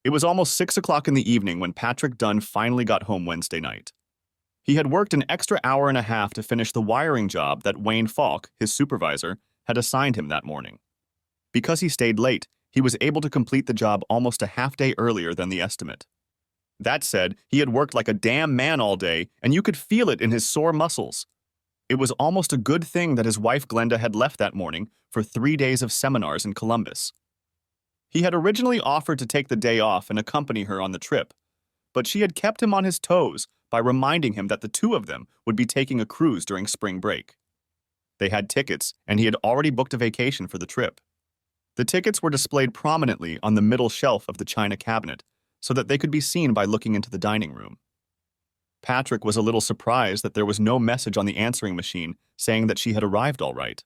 It was almost 6 o'clock in the evening when Patrick Dunn finally got home Wednesday night. He had worked an extra hour and a half to finish the wiring job that Wayne Falk, his supervisor, had assigned him that morning. Because he stayed late, he was able to complete the job almost a half day earlier than the estimate. That said, he had worked like a damn man all day, and you could feel it in his sore muscles. It was almost a good thing that his wife Glenda had left that morning for 3 days of seminars in Columbus. He had originally offered to take the day off and accompany her on the trip, but she had kept him on his toes by reminding him that the two of them would be taking a cruise during spring break. They had tickets, and he had already booked a vacation for the trip. The tickets were displayed prominently on the middle shelf of the china cabinet so that they could be seen by looking into the dining room. Patrick was a little surprised that there was no message on the answering machine saying that she had arrived all right.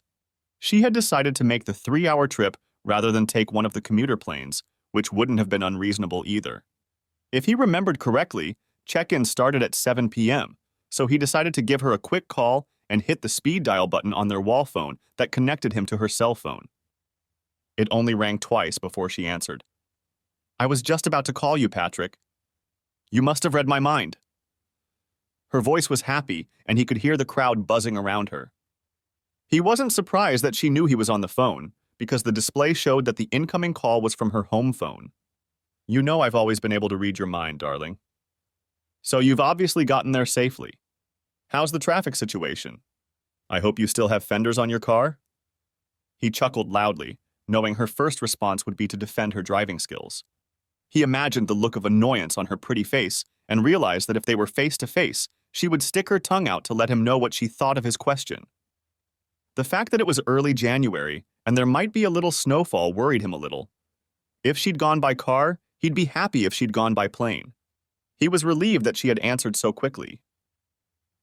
She had decided to make the 3-hour trip rather than take one of the commuter planes, which wouldn't have been unreasonable either. If he remembered correctly, check-in started at 7 p.m., so he decided to give her a quick call and hit the speed dial button on their wall phone that connected him to her cell phone. It only rang twice before she answered. "I was just about to call you, Patrick. You must have read my mind." Her voice was happy, and he could hear the crowd buzzing around her. He wasn't surprised that she knew he was on the phone, because the display showed that the incoming call was from her home phone. "You know I've always been able to read your mind, darling. So you've obviously gotten there safely. How's the traffic situation? I hope you still have fenders on your car?" He chuckled loudly, knowing her first response would be to defend her driving skills. He imagined the look of annoyance on her pretty face and realized that if they were face to face, she would stick her tongue out to let him know what she thought of his question. The fact that it was early January and there might be a little snowfall worried him a little. If she'd gone by car, he'd be happy if she'd gone by plane. He was relieved that she had answered so quickly.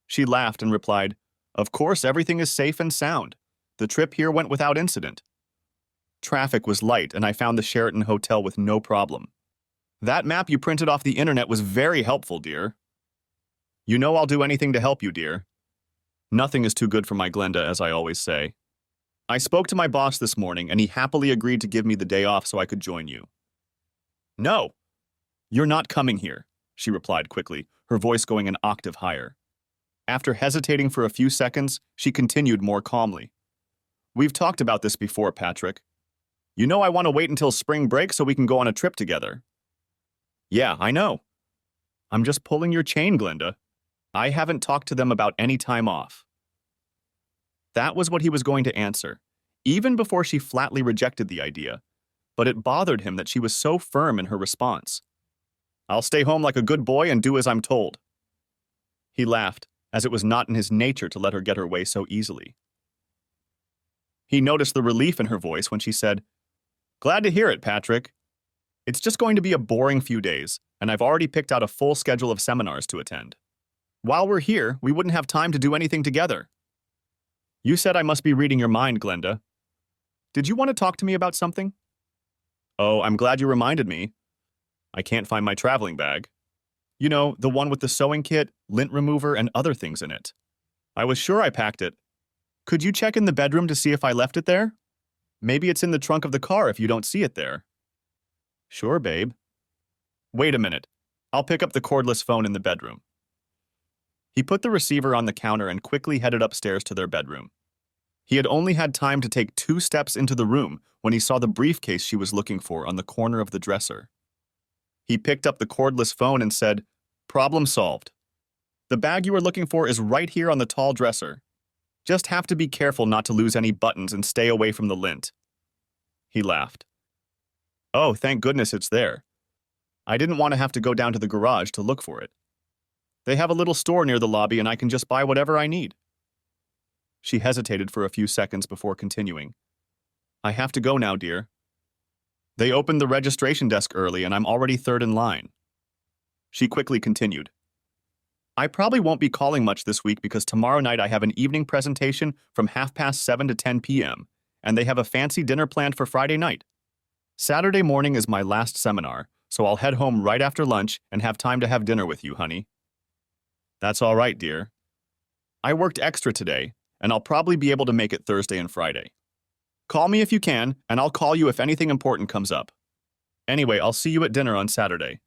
She laughed and replied, "Of course, everything is safe and sound. The trip here went without incident. Traffic was light and I found the Sheraton Hotel with no problem. That map you printed off the internet was very helpful, dear. You know I'll do anything to help you, dear. Nothing is too good for my Glenda, as I always say. I spoke to my boss this morning and he happily agreed to give me the day off so I could join you." "No, you're not coming here," she replied quickly, her voice going an octave higher. After hesitating for a few seconds, she continued more calmly. "We've talked about this before, Patrick. You know I want to wait until spring break so we can go on a trip together." "Yeah, I know. I'm just pulling your chain, Glenda. I haven't talked to them about any time off." That was what he was going to answer, even before she flatly rejected the idea, but it bothered him that she was so firm in her response. "I'll stay home like a good boy and do as I'm told." He laughed, as it was not in his nature to let her get her way so easily. He noticed the relief in her voice when she said, "Glad to hear it, Patrick. It's just going to be a boring few days, and I've already picked out a full schedule of seminars to attend. While we're here, we wouldn't have time to do anything together." "You said I must be reading your mind, Glenda. Did you want to talk to me about something?" "Oh, I'm glad you reminded me. I can't find my traveling bag. You know, the one with the sewing kit, lint remover, and other things in it. I was sure I packed it. Could you check in the bedroom to see if I left it there? Maybe it's in the trunk of the car if you don't see it there." "Sure, babe." "Wait a minute. I'll pick up the cordless phone in the bedroom." He put the receiver on the counter and quickly headed upstairs to their bedroom. He had only had time to take 2 steps into the room when he saw the briefcase she was looking for on the corner of the dresser. He picked up the cordless phone and said, "Problem solved. The bag you were looking for is right here on the tall dresser. Just have to be careful not to lose any buttons and stay away from the lint." He laughed. "Oh, thank goodness it's there. I didn't want to have to go down to the garage to look for it. They have a little store near the lobby and I can just buy whatever I need." She hesitated for a few seconds before continuing. "I have to go now, dear. They opened the registration desk early and I'm already third in line." She quickly continued. "I probably won't be calling much this week because tomorrow night I have an evening presentation from 7:30 to 10 p.m., and they have a fancy dinner planned for Friday night. Saturday morning is my last seminar, so I'll head home right after lunch and have time to have dinner with you, honey." "That's all right, dear. I worked extra today, and I'll probably be able to make it Thursday and Friday. Call me if you can, and I'll call you if anything important comes up." Anyway, I'll see you at dinner on Saturday.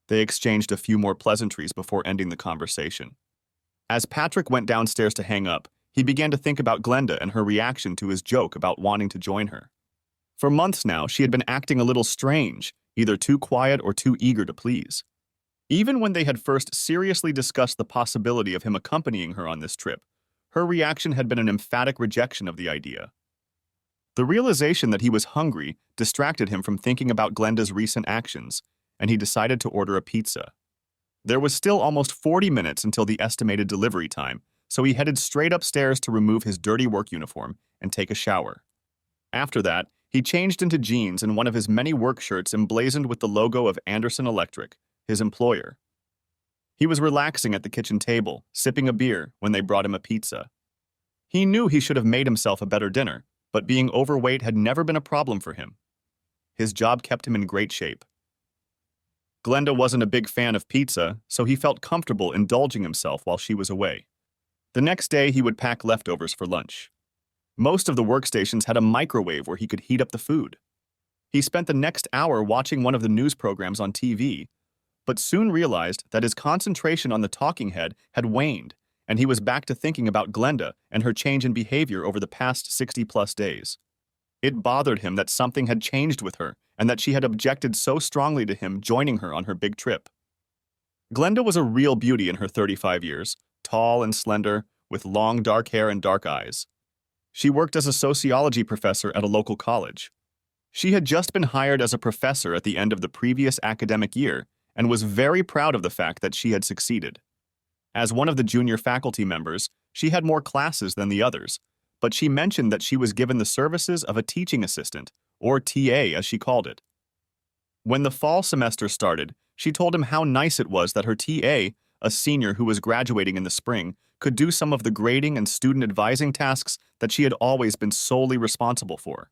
They exchanged a few more pleasantries before ending the conversation. As Patrick went downstairs to hang up, he began to think about Glenda and her reaction to his joke about wanting to join her. For months now, she had been acting a little strange, either too quiet or too eager to please. Even when they had first seriously discussed the possibility of him accompanying her on this trip, her reaction had been an emphatic rejection of the idea. The realization that he was hungry distracted him from thinking about Glenda's recent actions, and he decided to order a pizza. There was still almost 40 minutes until the estimated delivery time, so he headed straight upstairs to remove his dirty work uniform and take a shower. After that, he changed into jeans and one of his many work shirts emblazoned with the logo of Anderson Electric, his employer. He was relaxing at the kitchen table, sipping a beer, when they brought him a pizza. He knew he should have made himself a better dinner, but being overweight had never been a problem for him. His job kept him in great shape. Glenda wasn't a big fan of pizza, so he felt comfortable indulging himself while she was away. The next day, he would pack leftovers for lunch. Most of the workstations had a microwave where he could heat up the food. He spent the next hour watching one of the news programs on TV, but soon realized that his concentration on the talking head had waned, and he was back to thinking about Glenda and her change in behavior over the past 60-plus days. It bothered him that something had changed with her and that she had objected so strongly to him joining her on her big trip. Glenda was a real beauty in her 35 years, tall and slender, with long dark hair and dark eyes. She worked as a sociology professor at a local college. She had just been hired as a professor at the end of the previous academic year and was very proud of the fact that she had succeeded. As one of the junior faculty members, she had more classes than the others, but she mentioned that she was given the services of a teaching assistant, or TA as she called it. When the fall semester started, she told him how nice it was that her TA, a senior who was graduating in the spring, could do some of the grading and student advising tasks that she had always been solely responsible for.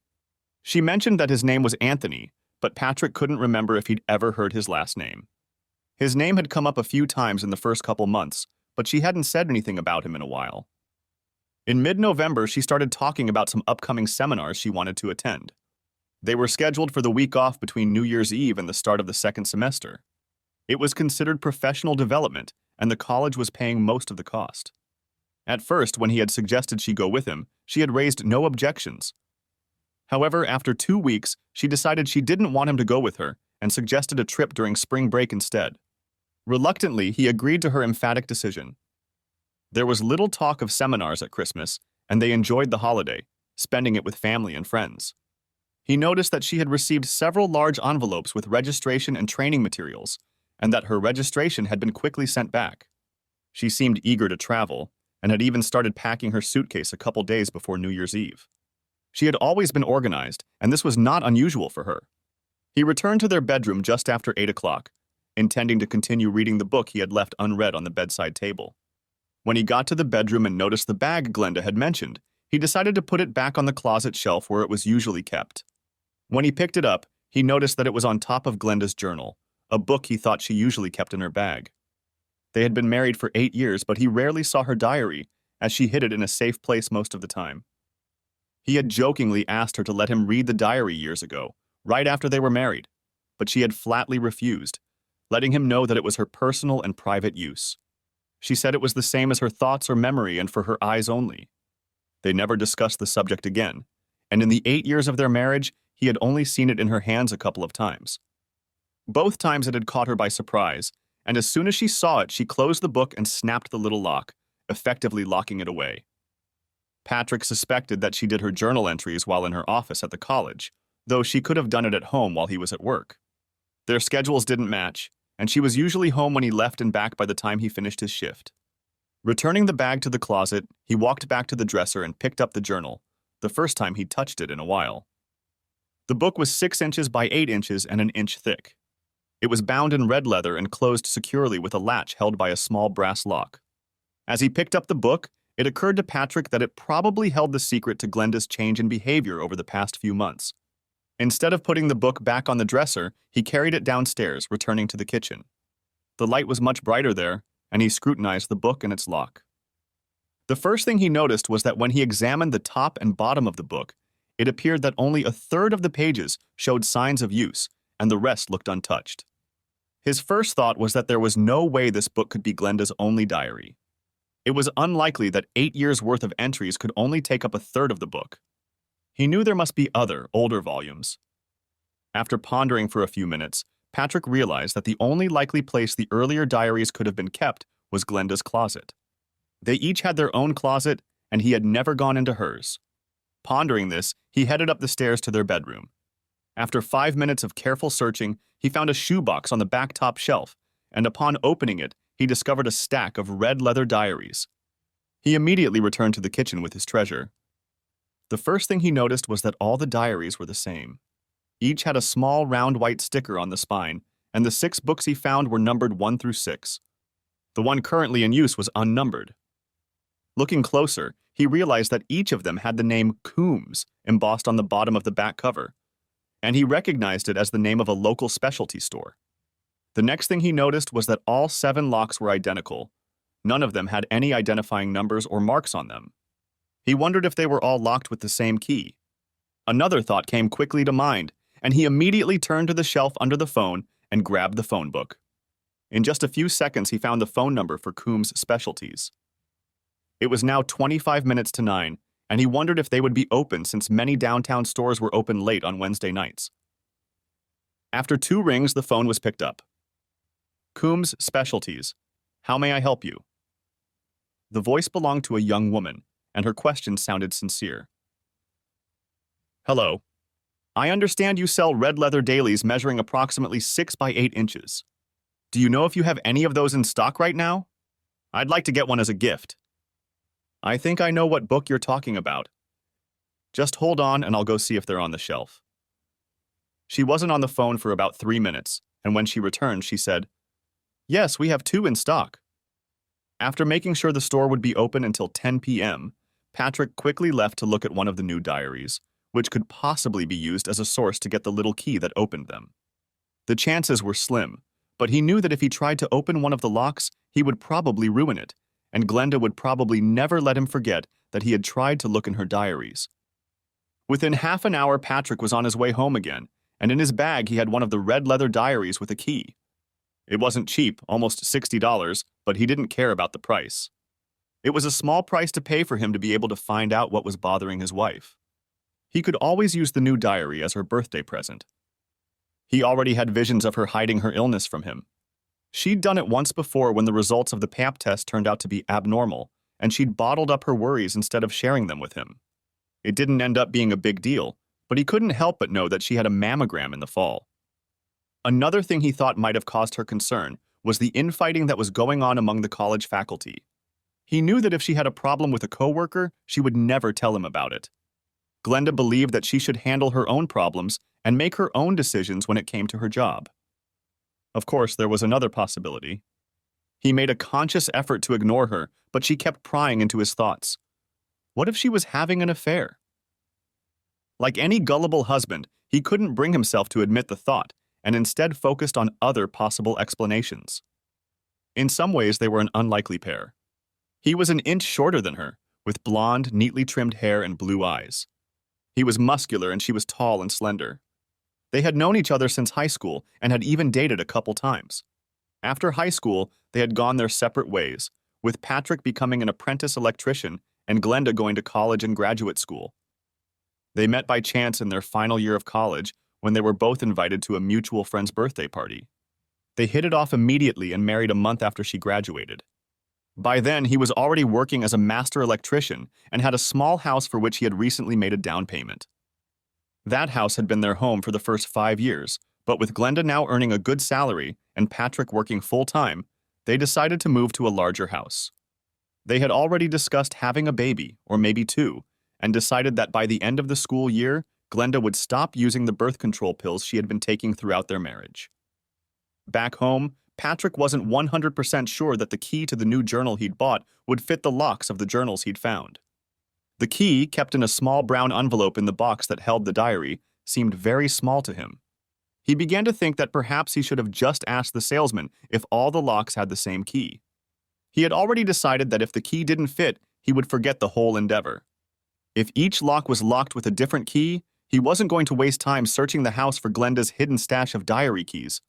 She mentioned that his name was Anthony, but Patrick couldn't remember if he'd ever heard his last name. His name had come up a few times in the first couple months, but she hadn't said anything about him in a while. In mid-November, she started talking about some upcoming seminars she wanted to attend. They were scheduled for the week off between New Year's Eve and the start of the second semester. It was considered professional development, and the college was paying most of the cost. At first, when he had suggested she go with him, she had raised no objections. However, after 2 weeks, she decided she didn't want him to go with her and suggested a trip during spring break instead. Reluctantly, he agreed to her emphatic decision. There was little talk of seminars at Christmas, and they enjoyed the holiday, spending it with family and friends. He noticed that she had received several large envelopes with registration and training materials, and that her registration had been quickly sent back. She seemed eager to travel, and had even started packing her suitcase a couple days before New Year's Eve. She had always been organized, and this was not unusual for her. He returned to their bedroom just after 8 o'clock, intending to continue reading the book he had left unread on the bedside table. When he got to the bedroom and noticed the bag Glenda had mentioned, he decided to put it back on the closet shelf where it was usually kept. When he picked it up, he noticed that it was on top of Glenda's journal, a book he thought she usually kept in her bag. They had been married for 8 years, but he rarely saw her diary, as she hid it in a safe place most of the time. He had jokingly asked her to let him read the diary years ago, right after they were married, but she had flatly refused, letting him know that it was her personal and private use. She said it was the same as her thoughts or memory and for her eyes only. They never discussed the subject again, and in the 8 years of their marriage, he had only seen it in her hands a couple of times. Both times it had caught her by surprise, and as soon as she saw it, she closed the book and snapped the little lock, effectively locking it away. Patrick suspected that she did her journal entries while in her office at the college, though she could have done it at home while he was at work. Their schedules didn't match, and she was usually home when he left and back by the time he finished his shift. Returning the bag to the closet, he walked back to the dresser and picked up the journal, the first time he'd touched it in a while. The book was 6 inches by 8 inches and an inch thick. It was bound in red leather and closed securely with a latch held by a small brass lock. As he picked up the book, it occurred to Patrick that it probably held the secret to Glenda's change in behavior over the past few months. Instead of putting the book back on the dresser, he carried it downstairs, returning to the kitchen. The light was much brighter there, and he scrutinized the book and its lock. The first thing he noticed was that when he examined the top and bottom of the book, it appeared that only a third of the pages showed signs of use, and the rest looked untouched. His first thought was that there was no way this book could be Glenda's only diary. It was unlikely that 8 years' worth of entries could only take up a third of the book. He knew there must be other, older volumes. After pondering for a few minutes, Patrick realized that the only likely place the earlier diaries could have been kept was Glenda's closet. They each had their own closet, and he had never gone into hers. Pondering this, he headed up the stairs to their bedroom. After 5 minutes of careful searching, he found a shoebox on the back top shelf, and upon opening it, he discovered a stack of red leather diaries. He immediately returned to the kitchen with his treasure. The first thing he noticed was that all the diaries were the same. Each had a small round white sticker on the spine, and the 6 books he found were numbered 1 through 6. The one currently in use was unnumbered. Looking closer, he realized that each of them had the name Coombs embossed on the bottom of the back cover, and he recognized it as the name of a local specialty store. The next thing he noticed was that all 7 locks were identical. None of them had any identifying numbers or marks on them. He wondered if they were all locked with the same key. Another thought came quickly to mind, and he immediately turned to the shelf under the phone and grabbed the phone book. In just a few seconds, he found the phone number for Coombs Specialties. It was now 25 minutes to 9, and he wondered if they would be open since many downtown stores were open late on Wednesday nights. After 2 rings, the phone was picked up. Coombs Specialties. How may I help you? The voice belonged to a young woman, and her question sounded sincere. Hello. I understand you sell red leather dailies measuring approximately 6 by 8 inches. Do you know if you have any of those in stock right now? I'd like to get one as a gift. I think I know what book you're talking about. Just hold on and I'll go see if they're on the shelf. She wasn't on the phone for about 3 minutes, and when she returned, she said, Yes, we have 2 in stock. After making sure the store would be open until 10 p.m., Patrick quickly left to look at one of the new diaries, which could possibly be used as a source to get the little key that opened them. The chances were slim, but he knew that if he tried to open one of the locks, he would probably ruin it, and Glenda would probably never let him forget that he had tried to look in her diaries. Within half an hour, Patrick was on his way home again, and in his bag he had one of the red leather diaries with a key. It wasn't cheap, almost $60, but he didn't care about the price. It was a small price to pay for him to be able to find out what was bothering his wife. He could always use the new diary as her birthday present. He already had visions of her hiding her illness from him. She'd done it once before when the results of the pap test turned out to be abnormal, and she'd bottled up her worries instead of sharing them with him. It didn't end up being a big deal, but he couldn't help but know that she had a mammogram in the fall. Another thing he thought might have caused her concern was the infighting that was going on among the college faculty. He knew that if she had a problem with a coworker, she would never tell him about it. Glenda believed that she should handle her own problems and make her own decisions when it came to her job. Of course, there was another possibility. He made a conscious effort to ignore her, but she kept prying into his thoughts. What if she was having an affair? Like any gullible husband, he couldn't bring himself to admit the thought, and instead focused on other possible explanations. In some ways, they were an unlikely pair. He was an inch shorter than her, with blonde, neatly trimmed hair and blue eyes. He was muscular and she was tall and slender. They had known each other since high school and had even dated a couple times. After high school, they had gone their separate ways, with Patrick becoming an apprentice electrician and Glenda going to college and graduate school. They met by chance in their final year of college when they were both invited to a mutual friend's birthday party. They hit it off immediately and married a month after she graduated. By then, he was already working as a master electrician and had a small house for which he had recently made a down payment. That house had been their home for the first 5 years, but with Glenda now earning a good salary and Patrick working full-time, they decided to move to a larger house. They had already discussed having a baby, or maybe 2, and decided that by the end of the school year, Glenda would stop using the birth control pills she had been taking throughout their marriage. Back home, Patrick wasn't 100% sure that the key to the new journal he'd bought would fit the locks of the journals he'd found. The key, kept in a small brown envelope in the box that held the diary, seemed very small to him. He began to think that perhaps he should have just asked the salesman if all the locks had the same key. He had already decided that if the key didn't fit, he would forget the whole endeavor. If each lock was locked with a different key, He wasn't going to waste time searching the house for Glenda's hidden stash of diary keys.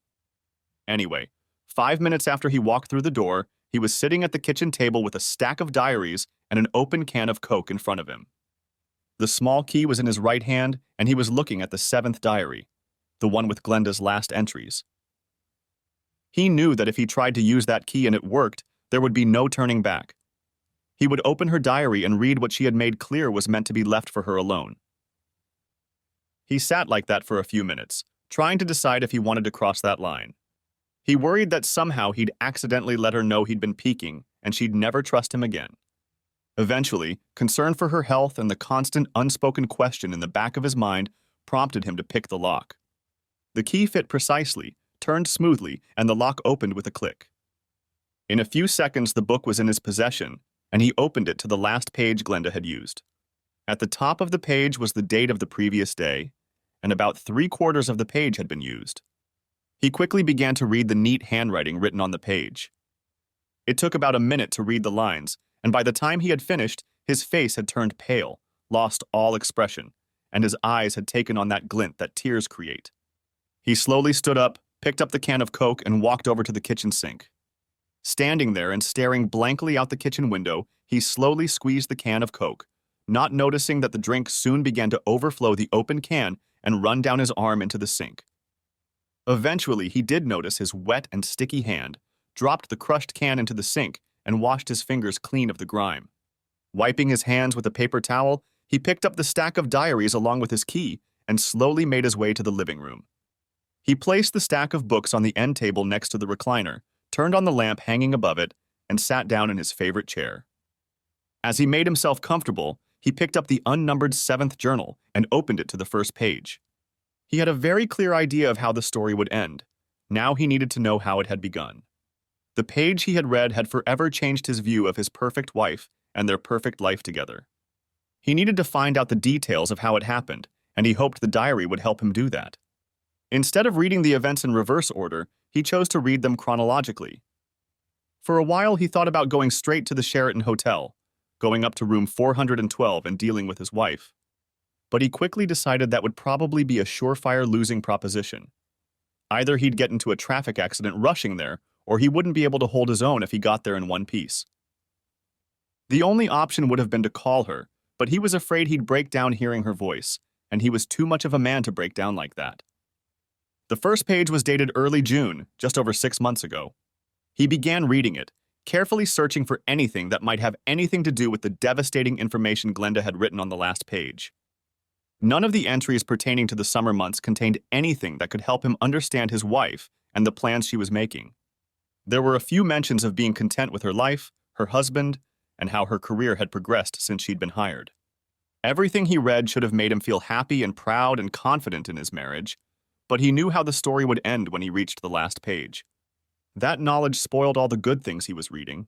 Anyway, 5 minutes after he walked through the door, he was sitting at the kitchen table with a stack of diaries and an open can of Coke in front of him. The small key was in his right hand, and he was looking at the seventh diary, the one with Glenda's last entries. He knew that if he tried to use that key and it worked, there would be no turning back. He would open her diary and read what she had made clear was meant to be left for her alone. He sat like that for a few minutes, trying to decide if he wanted to cross that line. He worried that somehow he'd accidentally let her know he'd been peeking, and she'd never trust him again. Eventually, concern for her health and the constant unspoken question in the back of his mind prompted him to pick the lock. The key fit precisely, turned smoothly, and the lock opened with a click. In a few seconds, the book was in his possession, and he opened it to the last page Glenda had used. At the top of the page was the date of the previous day, and about 3/4 of the page had been used. He quickly began to read the neat handwriting written on the page. It took about a minute to read the lines, and by the time he had finished, his face had turned pale, lost all expression, and his eyes had taken on that glint that tears create. He slowly stood up, picked up the can of Coke, and walked over to the kitchen sink. Standing there and staring blankly out the kitchen window, he slowly squeezed the can of Coke, not noticing that the drink soon began to overflow the open can and run down his arm into the sink. Eventually, he did notice his wet and sticky hand, dropped the crushed can into the sink, and washed his fingers clean of the grime. Wiping his hands with a paper towel, he picked up the stack of diaries along with his key and slowly made his way to the living room. He placed the stack of books on the end table next to the recliner, turned on the lamp hanging above it, and sat down in his favorite chair. As he made himself comfortable, he picked up the unnumbered 7th journal and opened it to the first page. He had a very clear idea of how the story would end. Now he needed to know how it had begun. The page he had read had forever changed his view of his perfect wife and their perfect life together. He needed to find out the details of how it happened, and he hoped the diary would help him do that. Instead of reading the events in reverse order, he chose to read them chronologically. For a while, he thought about going straight to the Sheraton Hotel, going up to room 412 and dealing with his wife. But he quickly decided that would probably be a surefire losing proposition. Either he'd get into a traffic accident rushing there, or he wouldn't be able to hold his own if he got there in one piece. The only option would have been to call her, but he was afraid he'd break down hearing her voice, and he was too much of a man to break down like that. The first page was dated early June, just over 6 months ago. He began reading it, carefully searching for anything that might have anything to do with the devastating information Glenda had written on the last page. None of the entries pertaining to the summer months contained anything that could help him understand his wife and the plans she was making. There were a few mentions of being content with her life, her husband, and how her career had progressed since she'd been hired. Everything he read should have made him feel happy and proud and confident in his marriage, but he knew how the story would end when he reached the last page. That knowledge spoiled all the good things he was reading.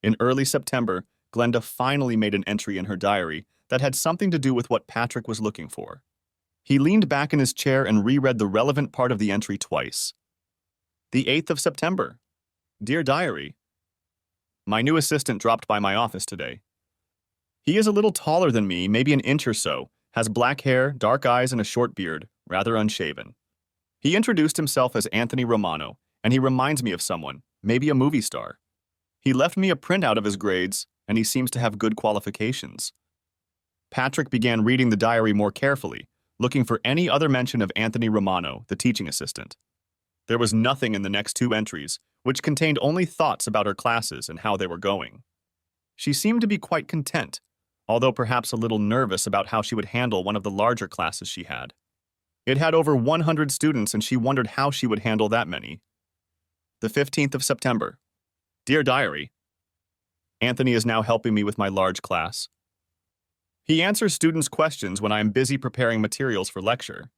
In early September, Glenda finally made an entry in her diary that had something to do with what Patrick was looking for. He leaned back in his chair and reread the relevant part of the entry twice. The 8th of September. Dear Diary, my new assistant dropped by my office today. He is a little taller than me, maybe an inch or so, has black hair, dark eyes, and a short beard, rather unshaven. He introduced himself as Anthony Romano, and he reminds me of someone, maybe a movie star. He left me a printout of his grades, and he seems to have good qualifications. Patrick began reading the diary more carefully, looking for any other mention of Anthony Romano, the teaching assistant. There was nothing in the next 2 entries, which contained only thoughts about her classes and how they were going. She seemed to be quite content, although perhaps a little nervous about how she would handle one of the larger classes she had. It had over 100 students, and she wondered how she would handle that many. The 15th of September. Dear Diary, Anthony is now helping me with my large class. He answers students' questions when I am busy preparing materials for lecture.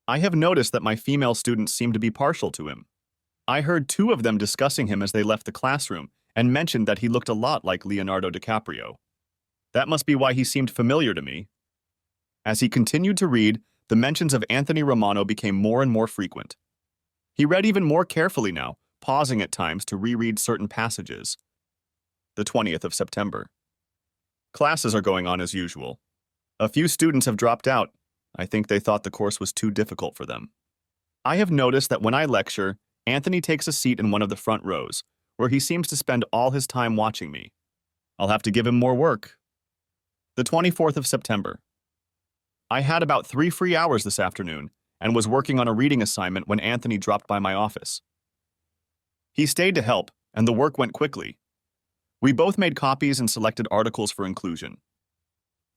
I have noticed that my female students seem to be partial to him. I heard 2 of them discussing him as they left the classroom and mentioned that he looked a lot like Leonardo DiCaprio. That must be why he seemed familiar to me. As he continued to read, the mentions of Anthony Romano became more and more frequent. He read even more carefully now, pausing at times to reread certain passages. The 20th of September. Classes are going on as usual. A few students have dropped out, I think they thought the course was too difficult for them. I have noticed that when I lecture, Anthony takes a seat in one of the front rows, where he seems to spend all his time watching me. I'll have to give him more work. The 24th of September. I had about 3 free hours this afternoon and was working on a reading assignment when Anthony dropped by my office. He stayed to help, and the work went quickly. We both made copies and selected articles for inclusion.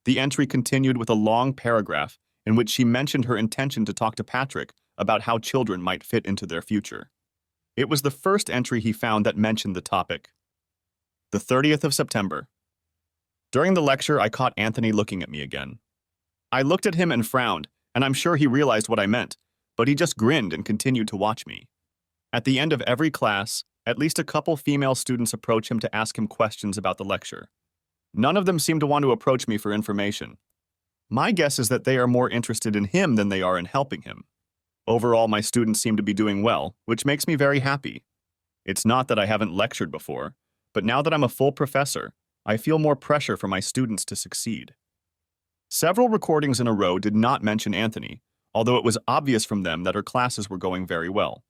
The entry continued with a long paragraph in which she mentioned her intention to talk to Patrick about how children might fit into their future. It was the first entry he found that mentioned the topic. The 30th of September. During the lecture, I caught Anthony looking at me again. I looked at him and frowned, and I'm sure he realized what I meant, but he just grinned and continued to watch me. At the end of every class, at least a couple female students approach him to ask him questions about the lecture. None of them seem to want to approach me for information. My guess is that they are more interested in him than they are in helping him. Overall, my students seem to be doing well, which makes me very happy. It's not that I haven't lectured before, but now that I'm a full professor, I feel more pressure for my students to succeed. Several recordings in a row did not mention Anthony, although it was obvious from them that her classes were going very well.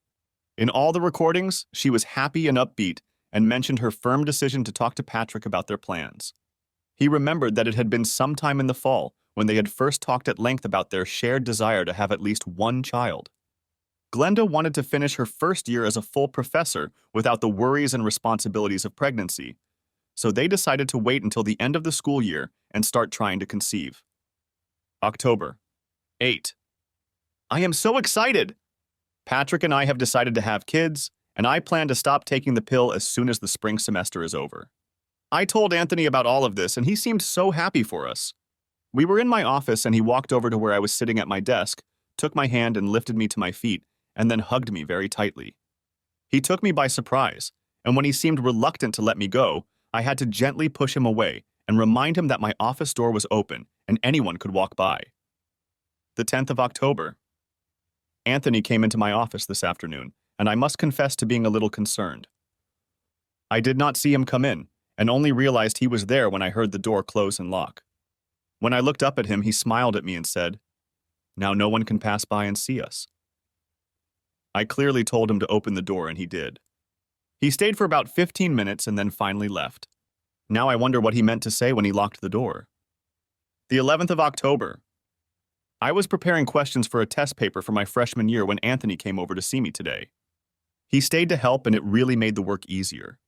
In all the recordings, she was happy and upbeat and mentioned her firm decision to talk to Patrick about their plans. He remembered that it had been sometime in the fall when they had first talked at length about their shared desire to have at least one child. Glenda wanted to finish her first year as a full professor without the worries and responsibilities of pregnancy, so they decided to wait until the end of the school year and start trying to conceive. October 8. I am so excited! Patrick and I have decided to have kids, and I plan to stop taking the pill as soon as the spring semester is over. I told Anthony about all of this, and he seemed so happy for us. We were in my office, and he walked over to where I was sitting at my desk, took my hand and lifted me to my feet, and then hugged me very tightly. He took me by surprise, and when he seemed reluctant to let me go, I had to gently push him away and remind him that my office door was open and anyone could walk by. The 10th of October. Anthony came into my office this afternoon, and I must confess to being a little concerned. I did not see him come in, and only realized he was there when I heard the door close and lock. When I looked up at him, he smiled at me and said, "Now no one can pass by and see us." I clearly told him to open the door, and he did. He stayed for about 15 minutes and then finally left. Now I wonder what he meant to say when he locked the door. The 11th of October. I was preparing questions for a test paper for my freshman year when Anthony came over to see me today. He stayed to help, and it really made the work easier.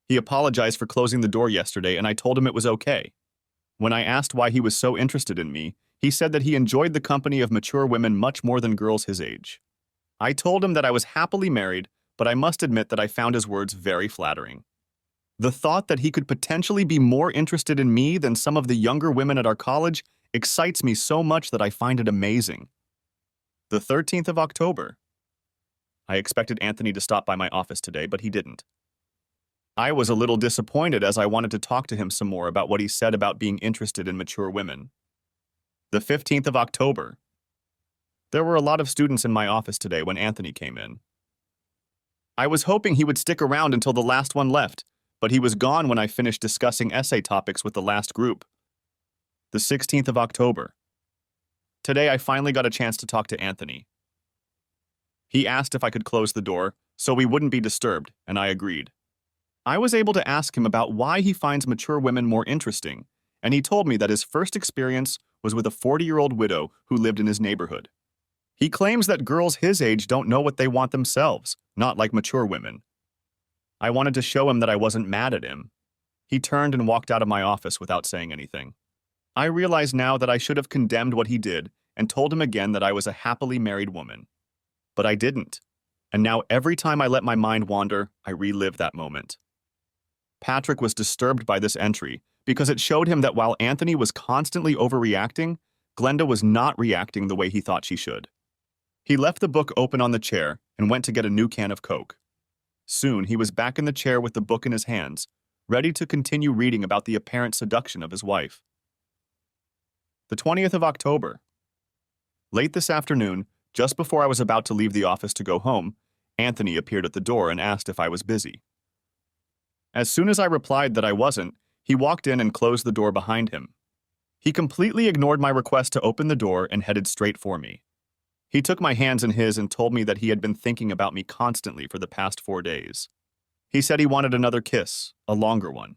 He apologized for closing the door yesterday, and I told him it was okay. When I asked why he was so interested in me, he said that he enjoyed the company of mature women much more than girls his age. I told him that I was happily married, but I must admit that I found his words very flattering. The thought that he could potentially be more interested in me than some of the younger women at our college excites me so much that I find it amazing. The 13th of October. I expected Anthony to stop by my office today, but he didn't. I was a little disappointed as I wanted to talk to him some more about what he said about being interested in mature women. The 15th of October. There were a lot of students in my office today when Anthony came in. I was hoping he would stick around until the last one left, but he was gone when I finished discussing essay topics with the last group. The 16th of October. Today I finally got a chance to talk to Anthony. He asked if I could close the door so we wouldn't be disturbed, and I agreed. I was able to ask him about why he finds mature women more interesting, and he told me that his first experience was with a 40-year-old widow who lived in his neighborhood. He claims that girls his age don't know what they want themselves, not like mature women. I wanted to show him that I wasn't mad at him. He turned and walked out of my office without saying anything. I realize now that I should have condemned what he did and told him again that I was a happily married woman. But I didn't, and now every time I let my mind wander, I relive that moment. Patrick was disturbed by this entry because it showed him that while Anthony was constantly overreacting, Glenda was not reacting the way he thought she should. He left the book open on the chair and went to get a new can of Coke. Soon, he was back in the chair with the book in his hands, ready to continue reading about the apparent seduction of his wife. The 20th of October. Late this afternoon, just before I was about to leave the office to go home, Anthony appeared at the door and asked if I was busy. As soon as I replied that I wasn't, he walked in and closed the door behind him. He completely ignored my request to open the door and headed straight for me. He took my hands in his and told me that he had been thinking about me constantly for the past 4 days. He said he wanted another kiss, a longer one.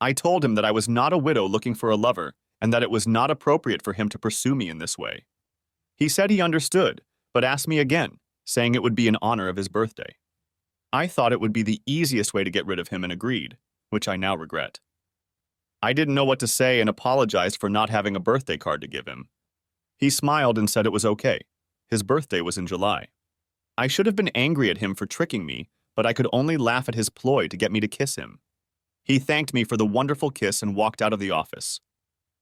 I told him that I was not a widow looking for a lover and that it was not appropriate for him to pursue me in this way. He said he understood, but asked me again, saying it would be in honor of his birthday. I thought it would be the easiest way to get rid of him and agreed, which I now regret. I didn't know what to say and apologized for not having a birthday card to give him. He smiled and said it was okay. His birthday was in July. I should have been angry at him for tricking me, but I could only laugh at his ploy to get me to kiss him. He thanked me for the wonderful kiss and walked out of the office.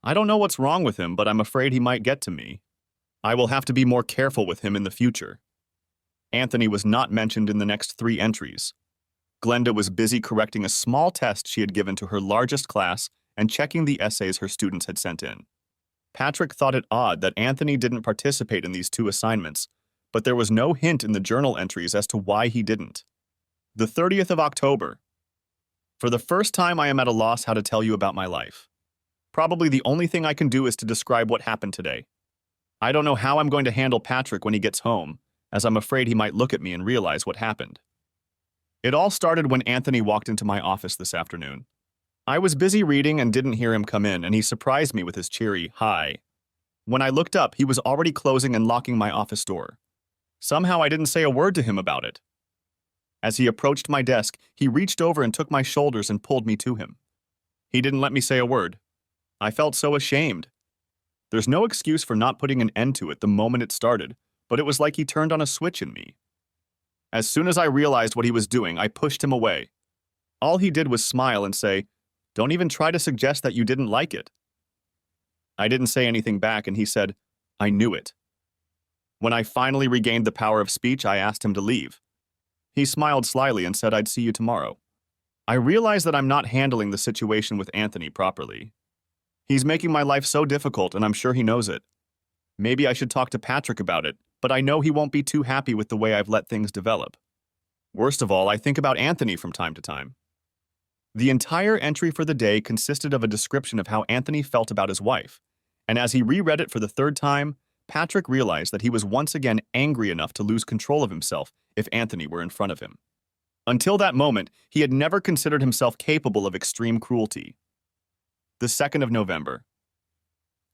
I don't know what's wrong with him, but I'm afraid he might get to me. I will have to be more careful with him in the future. Anthony was not mentioned in the next 3 entries. Glenda was busy correcting a small test she had given to her largest class and checking the essays her students had sent in. Patrick thought it odd that Anthony didn't participate in these 2 assignments, but there was no hint in the journal entries as to why he didn't. The 30th of October. For the first time, I am at a loss how to tell you about my life. Probably the only thing I can do is to describe what happened today. I don't know how I'm going to handle Patrick when he gets home, as I'm afraid he might look at me and realize what happened. It all started when Anthony walked into my office this afternoon. I was busy reading and didn't hear him come in, and he surprised me with his cheery, "Hi." When I looked up, he was already closing and locking my office door. Somehow I didn't say a word to him about it. As he approached my desk, he reached over and took my shoulders and pulled me to him. He didn't let me say a word. I felt so ashamed. There's no excuse for not putting an end to it the moment it started, but it was like he turned on a switch in me. As soon as I realized what he was doing, I pushed him away. All he did was smile and say, "Don't even try to suggest that you didn't like it." I didn't say anything back, and he said, "I knew it." When I finally regained the power of speech, I asked him to leave. He smiled slyly and said I'd see you tomorrow. I realized that I'm not handling the situation with Anthony properly. He's making my life so difficult, and I'm sure he knows it. Maybe I should talk to Patrick about it, but I know he won't be too happy with the way I've let things develop. Worst of all, I think about Anthony from time to time. The entire entry for the day consisted of a description of how Anthony felt about his wife, and as he reread it for the 3rd time, Patrick realized that he was once again angry enough to lose control of himself if Anthony were in front of him. Until that moment, he had never considered himself capable of extreme cruelty. The 2nd of November.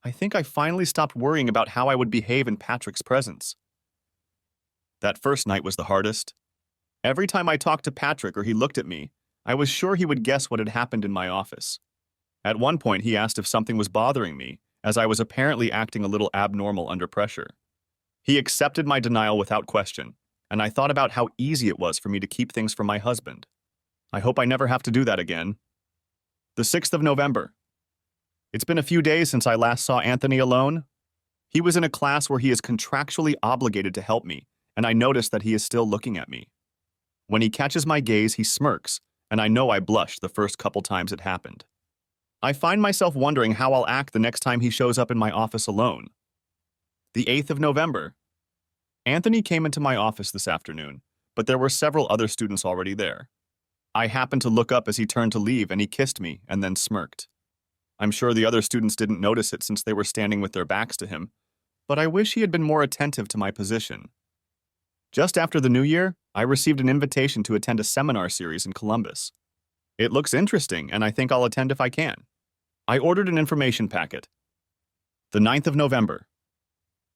I think I finally stopped worrying about how I would behave in Patrick's presence. That first night was the hardest. Every time I talked to Patrick or he looked at me, I was sure he would guess what had happened in my office. At one point, he asked if something was bothering me, as I was apparently acting a little abnormal under pressure. He accepted my denial without question, and I thought about how easy it was for me to keep things from my husband. I hope I never have to do that again. The 6th of November. It's been a few days since I last saw Anthony alone. He was in a class where he is contractually obligated to help me, and I noticed that he is still looking at me. When he catches my gaze, he smirks, and I know I blushed the first couple times it happened. I find myself wondering how I'll act the next time he shows up in my office alone. The 8th of November. Anthony came into my office this afternoon, but there were several other students already there. I happened to look up as he turned to leave, and he kissed me and then smirked. I'm sure the other students didn't notice it since they were standing with their backs to him, but I wish he had been more attentive to my position. Just after the New Year, I received an invitation to attend a seminar series in Columbus. It looks interesting, and I think I'll attend if I can. I ordered an information packet. The 9th of November.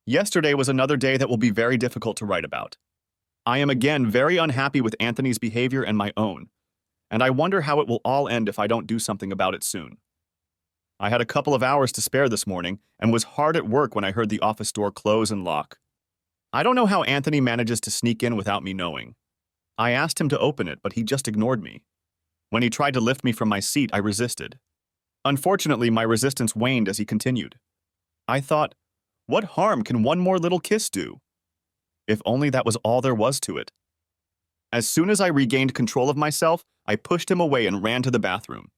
Yesterday was another day that will be very difficult to write about. I am again very unhappy with Anthony's behavior and my own, and I wonder how it will all end if I don't do something about it soon. I had a couple of hours to spare this morning and was hard at work when I heard the office door close and lock. I don't know how Anthony manages to sneak in without me knowing. I asked him to open it, but he just ignored me. When he tried to lift me from my seat, I resisted. Unfortunately, my resistance waned as he continued. I thought, what harm can one more little kiss do? If only that was all there was to it. As soon as I regained control of myself, I pushed him away and ran to the bathroom.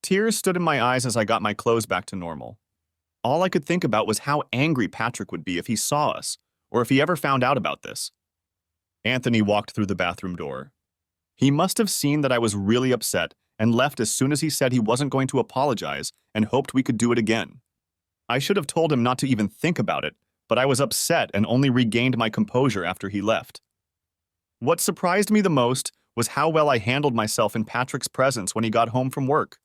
Tears stood in my eyes as I got my clothes back to normal. All I could think about was how angry Patrick would be if he saw us, or if he ever found out about this. Anthony walked through the bathroom door. He must have seen that I was really upset and left as soon as he said he wasn't going to apologize and hoped we could do it again. I should have told him not to even think about it, but I was upset and only regained my composure after he left. What surprised me the most was how well I handled myself in Patrick's presence when he got home from work.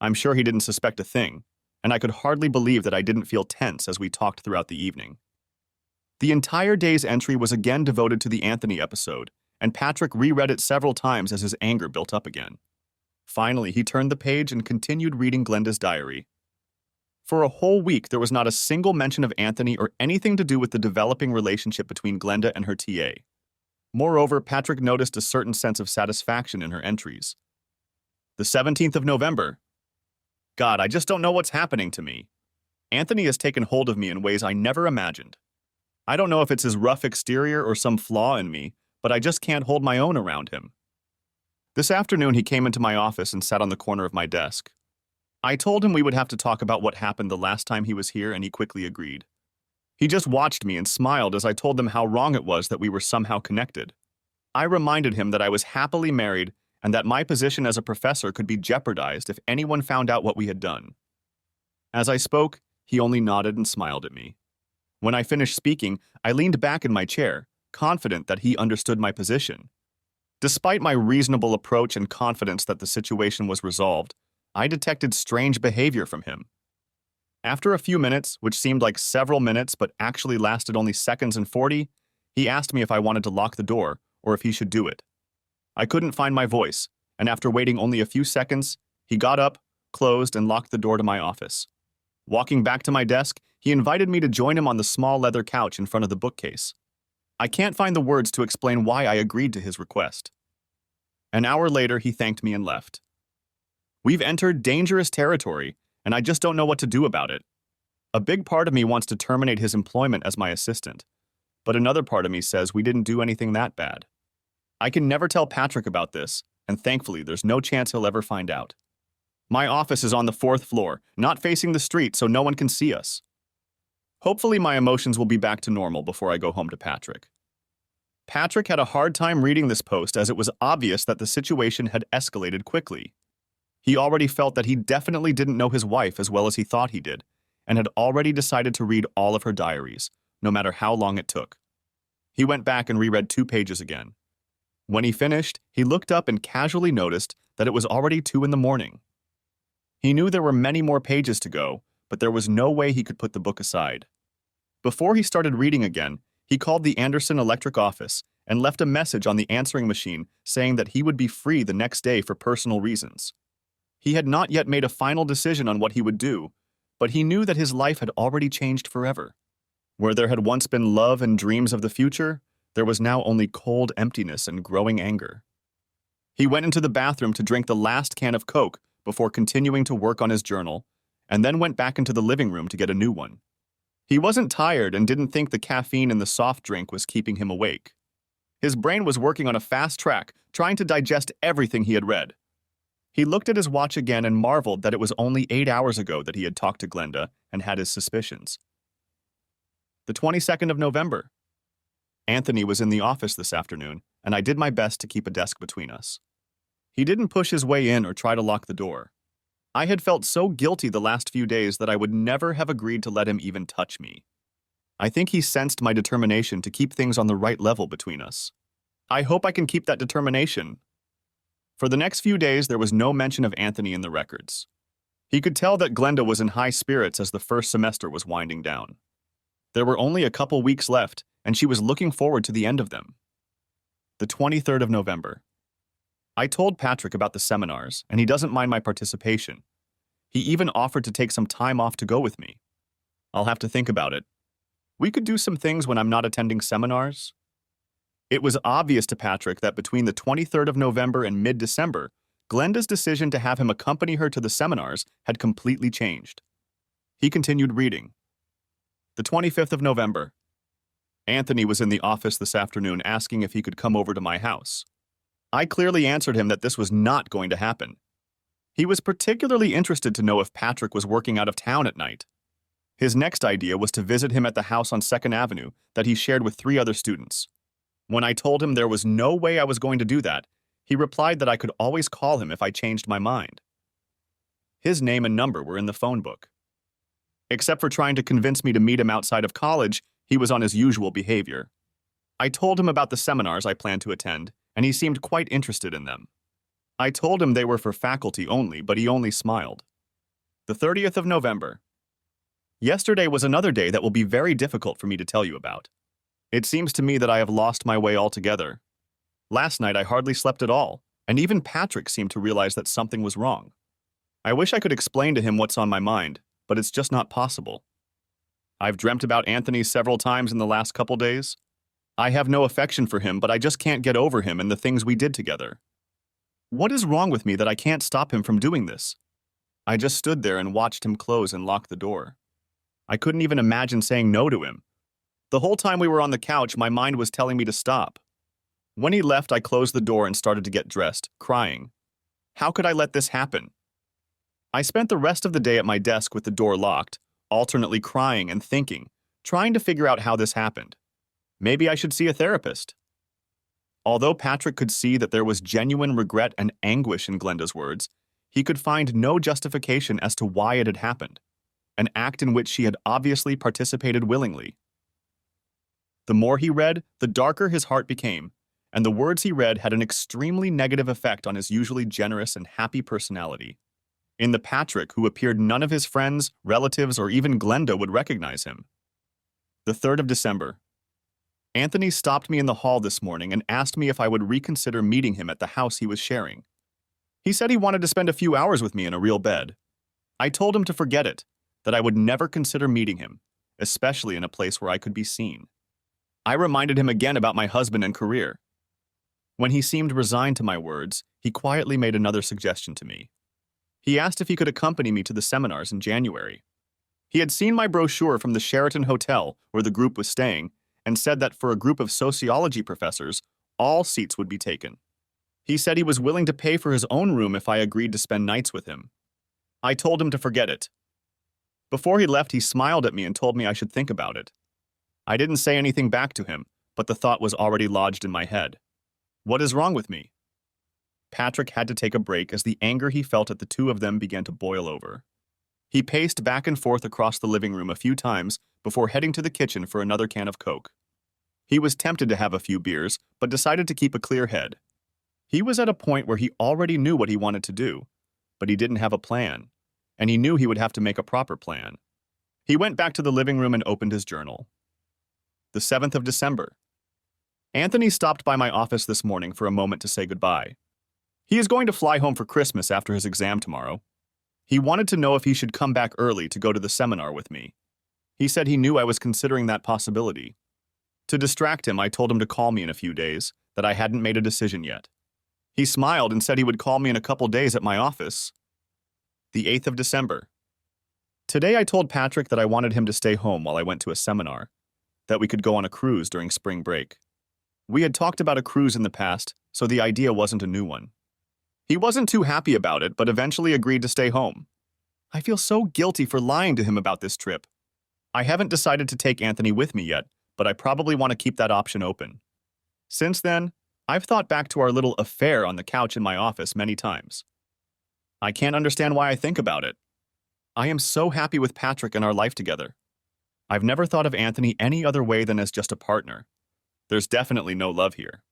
I'm sure he didn't suspect a thing, and I could hardly believe that I didn't feel tense as we talked throughout the evening. The entire day's entry was again devoted to the Anthony episode, and Patrick reread it several times as his anger built up again. Finally, he turned the page and continued reading Glenda's diary. For a whole week, there was not a single mention of Anthony or anything to do with the developing relationship between Glenda and her TA. Moreover, Patrick noticed a certain sense of satisfaction in her entries. The 17th of November. God, I just don't know what's happening to me. Anthony has taken hold of me in ways I never imagined. I don't know if it's his rough exterior or some flaw in me, but I just can't hold my own around him. This afternoon, he came into my office and sat on the corner of my desk. I told him we would have to talk about what happened the last time he was here, and he quickly agreed. He just watched me and smiled as I told him how wrong it was that we were somehow connected. I reminded him that I was happily married and that my position as a professor could be jeopardized if anyone found out what we had done. As I spoke, he only nodded and smiled at me. When I finished speaking, I leaned back in my chair, confident that he understood my position. Despite my reasonable approach and confidence that the situation was resolved, I detected strange behavior from him. After a few minutes, which seemed like several minutes but actually lasted only seconds and 40, he asked me if I wanted to lock the door or if he should do it. I couldn't find my voice, and after waiting only a few seconds, he got up, closed, and locked the door to my office. Walking back to my desk, he invited me to join him on the small leather couch in front of the bookcase. I can't find the words to explain why I agreed to his request. An hour later, he thanked me and left. We've entered dangerous territory, and I just don't know what to do about it. A big part of me wants to terminate his employment as my assistant, but another part of me says we didn't do anything that bad. I can never tell Patrick about this, and thankfully there's no chance he'll ever find out. My office is on the 4th floor, not facing the street so no one can see us. Hopefully my emotions will be back to normal before I go home to Patrick. Patrick had a hard time reading this post as it was obvious that the situation had escalated quickly. He already felt that he definitely didn't know his wife as well as he thought he did, and had already decided to read all of her diaries, no matter how long it took. He went back and reread 2 pages again. When he finished, he looked up and casually noticed that it was already 2 in the morning. He knew there were many more pages to go, but there was no way he could put the book aside. Before he started reading again, he called the Anderson Electric office and left a message on the answering machine saying that he would be free the next day for personal reasons. He had not yet made a final decision on what he would do, but he knew that his life had already changed forever. Where there had once been love and dreams of the future, there was now only cold emptiness and growing anger. He went into the bathroom to drink the last can of Coke before continuing to work on his journal, and then went back into the living room to get a new one. He wasn't tired and didn't think the caffeine in the soft drink was keeping him awake. His brain was working on a fast track, trying to digest everything he had read. He looked at his watch again and marveled that it was only 8 hours ago that he had talked to Glenda and had his suspicions. The 22nd of November. Anthony was in the office this afternoon, and I did my best to keep a desk between us. He didn't push his way in or try to lock the door. I had felt so guilty the last few days that I would never have agreed to let him even touch me. I think he sensed my determination to keep things on the right level between us. I hope I can keep that determination. For the next few days, there was no mention of Anthony in the records. He could tell that Glenda was in high spirits as the first semester was winding down. There were only a couple weeks left, and she was looking forward to the end of them. The 23rd of November. I told Patrick about the seminars, and he doesn't mind my participation. He even offered to take some time off to go with me. I'll have to think about it. We could do some things when I'm not attending seminars. It was obvious to Patrick that between the 23rd of November and mid-December, Glenda's decision to have him accompany her to the seminars had completely changed. He continued reading. The 25th of November. Anthony was in the office this afternoon asking if he could come over to my house. I clearly answered him that this was not going to happen. He was particularly interested to know if Patrick was working out of town at night. His next idea was to visit him at the house on 2nd Avenue that he shared with 3 other students. When I told him there was no way I was going to do that, he replied that I could always call him if I changed my mind. His name and number were in the phone book. Except for trying to convince me to meet him outside of college, he was on his usual behavior. I told him about the seminars I planned to attend, and he seemed quite interested in them. I told him they were for faculty only, but he only smiled. The 30th of November. Yesterday was another day that will be very difficult for me to tell you about. It seems to me that I have lost my way altogether. Last night I hardly slept at all, and even Patrick seemed to realize that something was wrong. I wish I could explain to him what's on my mind, but it's just not possible. I've dreamt about Anthony several times in the last couple days. I have no affection for him, but I just can't get over him and the things we did together. What is wrong with me that I can't stop him from doing this? I just stood there and watched him close and lock the door. I couldn't even imagine saying no to him. The whole time we were on the couch, my mind was telling me to stop. When he left, I closed the door and started to get dressed, crying. How could I let this happen? I spent the rest of the day at my desk with the door locked, alternately crying and thinking, trying to figure out how this happened. Maybe I should see a therapist. Although Patrick could see that there was genuine regret and anguish in Glenda's words, he could find no justification as to why it had happened, an act in which she had obviously participated willingly. The more he read, the darker his heart became, and the words he read had an extremely negative effect on his usually generous and happy personality. In the Patrick who appeared none of his friends, relatives, or even Glenda would recognize him. The 3rd of December. Anthony stopped me in the hall this morning and asked me if I would reconsider meeting him at the house he was sharing. He said he wanted to spend a few hours with me in a real bed. I told him to forget it, that I would never consider meeting him, especially in a place where I could be seen. I reminded him again about my husband and career. When he seemed resigned to my words, he quietly made another suggestion to me. He asked if he could accompany me to the seminars in January. He had seen my brochure from the Sheraton Hotel where the group was staying and said that for a group of sociology professors, all seats would be taken. He said he was willing to pay for his own room if I agreed to spend nights with him. I told him to forget it. Before he left, he smiled at me and told me I should think about it. I didn't say anything back to him, but the thought was already lodged in my head. What is wrong with me? Patrick had to take a break as the anger he felt at the two of them began to boil over. He paced back and forth across the living room a few times before heading to the kitchen for another can of Coke. He was tempted to have a few beers, but decided to keep a clear head. He was at a point where he already knew what he wanted to do, but he didn't have a plan, and he knew he would have to make a proper plan. He went back to the living room and opened his journal. The 7th of December. Anthony stopped by my office this morning for a moment to say goodbye. He is going to fly home for Christmas after his exam tomorrow. He wanted to know if he should come back early to go to the seminar with me. He said he knew I was considering that possibility. To distract him, I told him to call me in a few days, that I hadn't made a decision yet. He smiled and said he would call me in a couple days at my office. The 8th of December. Today I told Patrick that I wanted him to stay home while I went to a seminar, that we could go on a cruise during spring break. We had talked about a cruise in the past, so the idea wasn't a new one. He wasn't too happy about it, but eventually agreed to stay home. I feel so guilty for lying to him about this trip. I haven't decided to take Anthony with me yet, but I probably want to keep that option open. Since then, I've thought back to our little affair on the couch in my office many times. I can't understand why I think about it. I am so happy with Patrick and our life together. I've never thought of Anthony any other way than as just a partner. There's definitely no love here.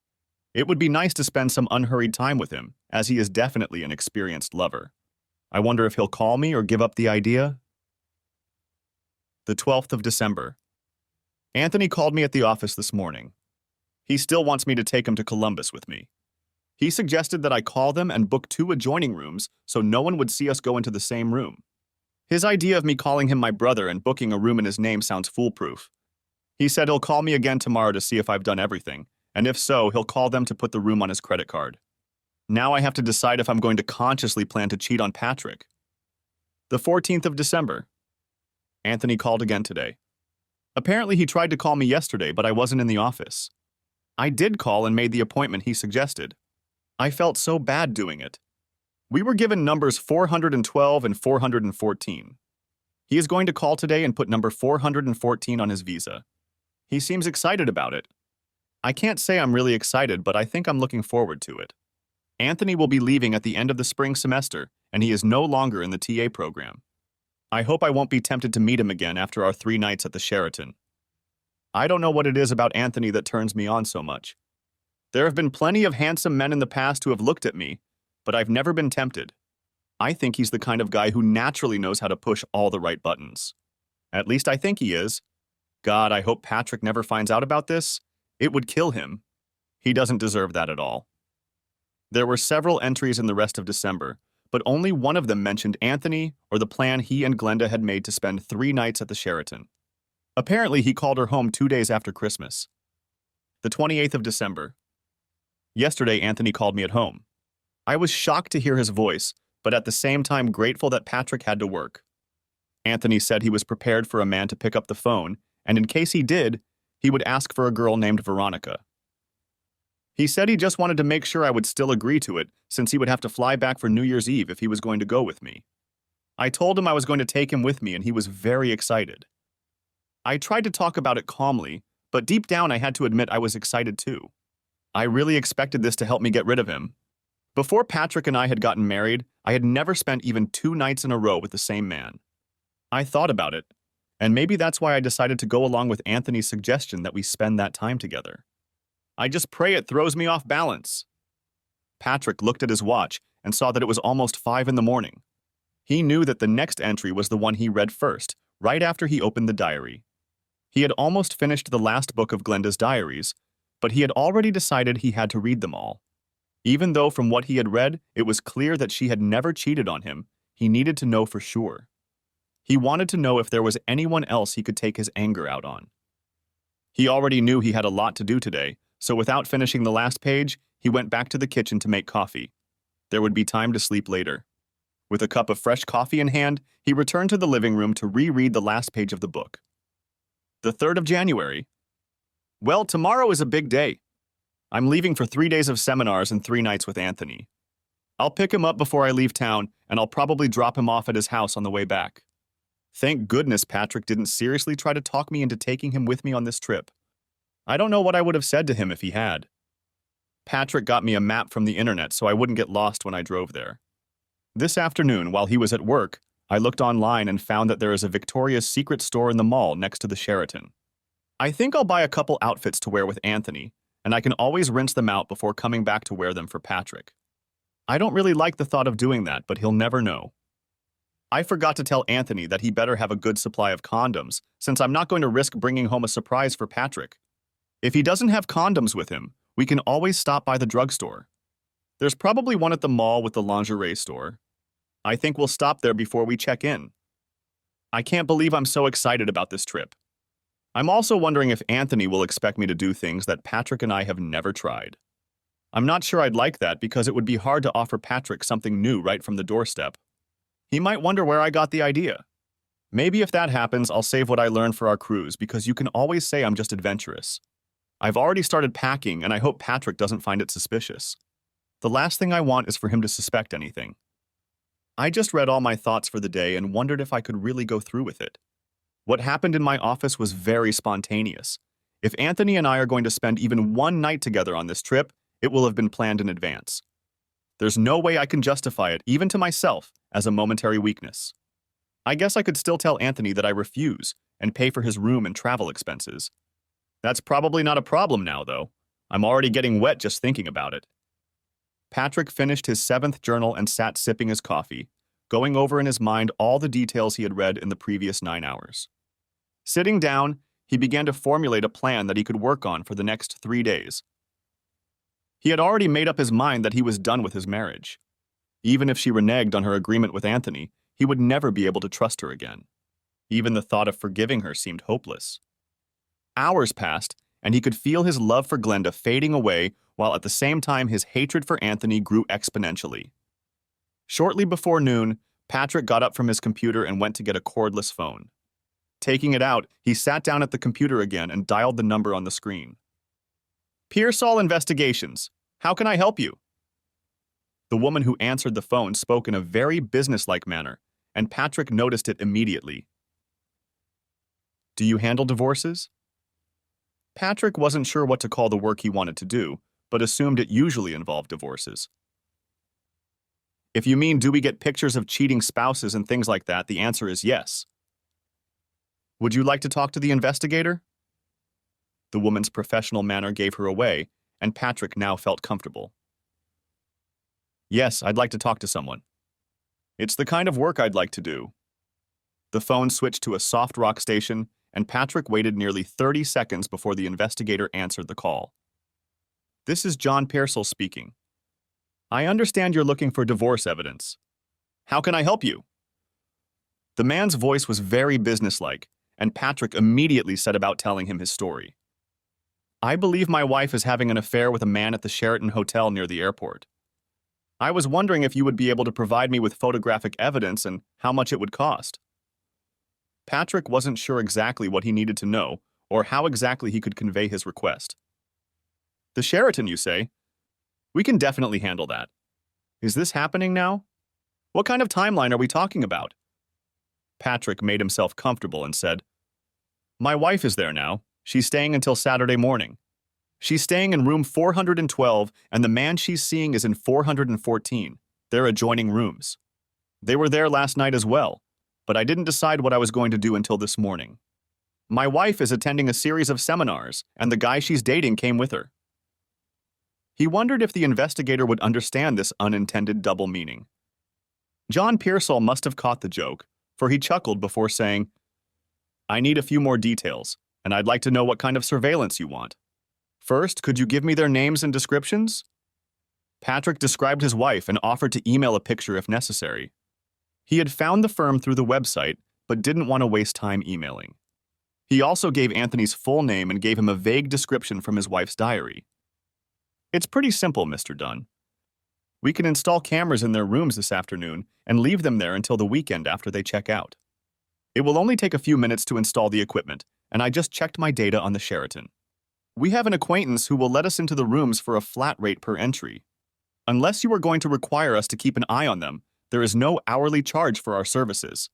It would be nice to spend some unhurried time with him, as he is definitely an experienced lover. I wonder if he'll call me or give up the idea. The 12th of December. Anthony called me at the office this morning. He still wants me to take him to Columbus with me. He suggested that I call them and book 2 adjoining rooms so no one would see us go into the same room. His idea of me calling him my brother and booking a room in his name sounds foolproof. He said he'll call me again tomorrow to see if I've done everything, and if so, he'll call them to put the room on his credit card. Now I have to decide if I'm going to consciously plan to cheat on Patrick. The 14th of December. Anthony called again today. Apparently he tried to call me yesterday, but I wasn't in the office. I did call and made the appointment he suggested. I felt so bad doing it. We were given numbers 412 and 414. He is going to call today and put number 414 on his visa. He seems excited about it. I can't say I'm really excited, but I think I'm looking forward to it. Anthony will be leaving at the end of the spring semester, and he is no longer in the TA program. I hope I won't be tempted to meet him again after our 3 nights at the Sheraton. I don't know what it is about Anthony that turns me on so much. There have been plenty of handsome men in the past who have looked at me, but I've never been tempted. I think he's the kind of guy who naturally knows how to push all the right buttons. At least I think he is. God, I hope Patrick never finds out about this. It would kill him. He doesn't deserve that at all. There were several entries in the rest of December, but only one of them mentioned Anthony or the plan he and Glenda had made to spend 3 nights at the Sheraton. Apparently, he called her home 2 days after Christmas. The 28th of December. Yesterday, Anthony called me at home. I was shocked to hear his voice, but at the same time grateful that Patrick had to work. Anthony said he was prepared for a man to pick up the phone, and in case he did, he would ask for a girl named Veronica. He said he just wanted to make sure I would still agree to it, since he would have to fly back for New Year's Eve if he was going to go with me. I told him I was going to take him with me, and he was very excited. I tried to talk about it calmly, but deep down I had to admit I was excited too. I really expected this to help me get rid of him. Before Patrick and I had gotten married, I had never spent even 2 nights in a row with the same man. I thought about it, and maybe that's why I decided to go along with Anthony's suggestion that we spend that time together. I just pray it throws me off balance. Patrick looked at his watch and saw that it was almost 5 in the morning. He knew that the next entry was the one he read first, right after he opened the diary. He had almost finished the last book of Glenda's diaries, but he had already decided he had to read them all. Even though from what he had read, it was clear that she had never cheated on him, he needed to know for sure. He wanted to know if there was anyone else he could take his anger out on. He already knew he had a lot to do today, so without finishing the last page, he went back to the kitchen to make coffee. There would be time to sleep later. With a cup of fresh coffee in hand, he returned to the living room to reread the last page of the book. The 3rd of January. Well, tomorrow is a big day. I'm leaving for 3 days of seminars and 3 nights with Anthony. I'll pick him up before I leave town, and I'll probably drop him off at his house on the way back. Thank goodness Patrick didn't seriously try to talk me into taking him with me on this trip. I don't know what I would have said to him if he had. Patrick got me a map from the internet so I wouldn't get lost when I drove there. This afternoon, while he was at work, I looked online and found that there is a Victoria's Secret store in the mall next to the Sheraton. I think I'll buy a couple outfits to wear with Anthony, and I can always rinse them out before coming back to wear them for Patrick. I don't really like the thought of doing that, but he'll never know. I forgot to tell Anthony that he better have a good supply of condoms, since I'm not going to risk bringing home a surprise for Patrick. If he doesn't have condoms with him, we can always stop by the drugstore. There's probably one at the mall with the lingerie store. I think we'll stop there before we check in. I can't believe I'm so excited about this trip. I'm also wondering if Anthony will expect me to do things that Patrick and I have never tried. I'm not sure I'd like that because it would be hard to offer Patrick something new right from the doorstep. He might wonder where I got the idea. Maybe if that happens, I'll save what I learned for our cruise because you can always say I'm just adventurous. I've already started packing and I hope Patrick doesn't find it suspicious. The last thing I want is for him to suspect anything. I just read all my thoughts for the day and wondered if I could really go through with it. What happened in my office was very spontaneous. If Anthony and I are going to spend even 1 night together on this trip, it will have been planned in advance. There's no way I can justify it, even to myself, as a momentary weakness. I guess I could still tell Anthony that I refuse and pay for his room and travel expenses. That's probably not a problem now, though. I'm already getting wet just thinking about it. Patrick finished his 7th journal and sat sipping his coffee, going over in his mind all the details he had read in the previous 9 hours. Sitting down, he began to formulate a plan that he could work on for the next 3 days. He had already made up his mind that he was done with his marriage. Even if she reneged on her agreement with Anthony, he would never be able to trust her again. Even the thought of forgiving her seemed hopeless. Hours passed, and he could feel his love for Glenda fading away, while at the same time his hatred for Anthony grew exponentially. Shortly before noon, Patrick got up from his computer and went to get a cordless phone. Taking it out, he sat down at the computer again and dialed the number on the screen. Pearsall Investigations. How can I help you? The woman who answered the phone spoke in a very businesslike manner, and Patrick noticed it immediately. Do you handle divorces? Patrick wasn't sure what to call the work he wanted to do, but assumed it usually involved divorces. If you mean do we get pictures of cheating spouses and things like that, the answer is yes. Would you like to talk to the investigator? The woman's professional manner gave her away, and Patrick now felt comfortable. Yes, I'd like to talk to someone. It's the kind of work I'd like to do. The phone switched to a soft rock station, and Patrick waited nearly 30 seconds before the investigator answered the call. This is John Pearsall speaking. I understand you're looking for divorce evidence. How can I help you? The man's voice was very businesslike, and Patrick immediately set about telling him his story. I believe my wife is having an affair with a man at the Sheraton Hotel near the airport. I was wondering if you would be able to provide me with photographic evidence and how much it would cost. Patrick wasn't sure exactly what he needed to know or how exactly he could convey his request. The Sheraton, you say? We can definitely handle that. Is this happening now? What kind of timeline are we talking about? Patrick made himself comfortable and said, My wife is there now. She's staying until Saturday morning. She's staying in room 412, and the man she's seeing is in 414. They're adjoining rooms. They were there last night as well, but I didn't decide what I was going to do until this morning. My wife is attending a series of seminars, and the guy she's dating came with her. He wondered if the investigator would understand this unintended double meaning. John Pearsall must have caught the joke, for he chuckled before saying, I need a few more details, and I'd like to know what kind of surveillance you want. First, could you give me their names and descriptions? Patrick described his wife and offered to email a picture if necessary. He had found the firm through the website, but didn't want to waste time emailing. He also gave Anthony's full name and gave him a vague description from his wife's diary. It's pretty simple, Mr. Dunn. We can install cameras in their rooms this afternoon and leave them there until the weekend after they check out. It will only take a few minutes to install the equipment, and I just checked my data on the Sheraton. We have an acquaintance who will let us into the rooms for a flat rate per entry. Unless you are going to require us to keep an eye on them, there is no hourly charge for our services.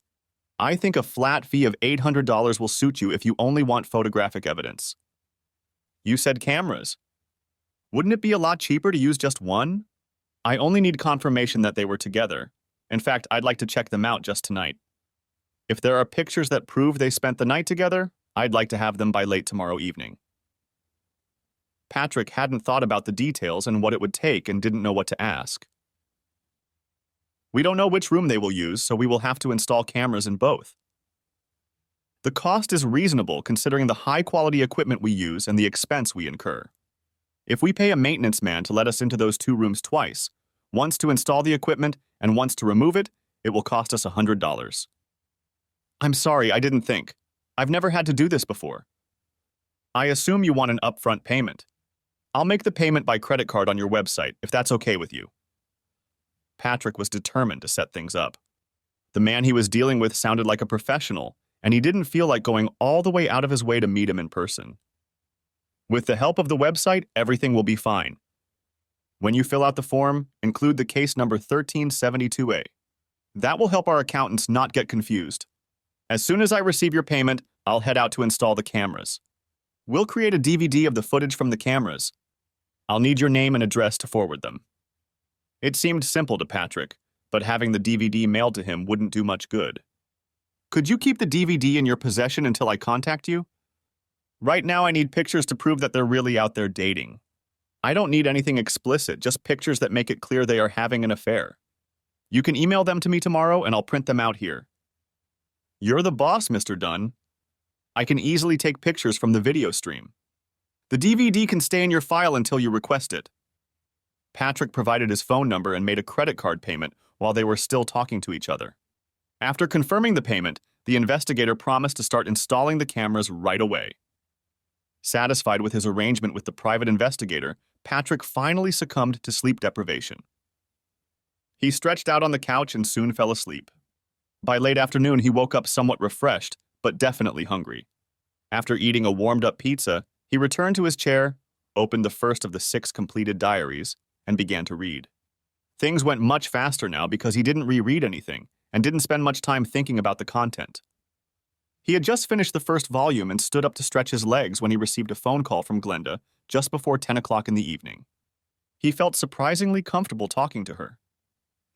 I think a flat fee of $800 will suit you if you only want photographic evidence. You said cameras. Wouldn't it be a lot cheaper to use just one? I only need confirmation that they were together. In fact, I'd like to check them out just tonight. If there are pictures that prove they spent the night together, I'd like to have them by late tomorrow evening. Patrick hadn't thought about the details and what it would take and didn't know what to ask. We don't know which room they will use, so we will have to install cameras in both. The cost is reasonable considering the high-quality equipment we use and the expense we incur. If we pay a maintenance man to let us into those two rooms twice, once to install the equipment and once to remove it, it will cost us $100. I'm sorry, I didn't think. I've never had to do this before. I assume you want an upfront payment. I'll make the payment by credit card on your website, if that's okay with you. Patrick was determined to set things up. The man he was dealing with sounded like a professional, and he didn't feel like going all the way out of his way to meet him in person. With the help of the website, everything will be fine. When you fill out the form, include the case number 1372A. That will help our accountants not get confused. As soon as I receive your payment, I'll head out to install the cameras. We'll create a DVD of the footage from the cameras. I'll need your name and address to forward them. It seemed simple to Patrick, but having the DVD mailed to him wouldn't do much good. Could you keep the DVD in your possession until I contact you? Right now I need pictures to prove that they're really out there dating. I don't need anything explicit, just pictures that make it clear they are having an affair. You can email them to me tomorrow and I'll print them out here. You're the boss, Mr. Dunn. I can easily take pictures from the video stream. The DVD can stay in your file until you request it. Patrick provided his phone number and made a credit card payment while they were still talking to each other. After confirming the payment, the investigator promised to start installing the cameras right away. Satisfied with his arrangement with the private investigator, Patrick finally succumbed to sleep deprivation. He stretched out on the couch and soon fell asleep. By late afternoon, he woke up somewhat refreshed, but definitely hungry. After eating a warmed-up pizza, he returned to his chair, opened the first of the 6 completed diaries, and began to read. Things went much faster now because he didn't reread anything and didn't spend much time thinking about the content. He had just finished the first volume and stood up to stretch his legs when he received a phone call from Glenda just before 10 o'clock in the evening. He felt surprisingly comfortable talking to her.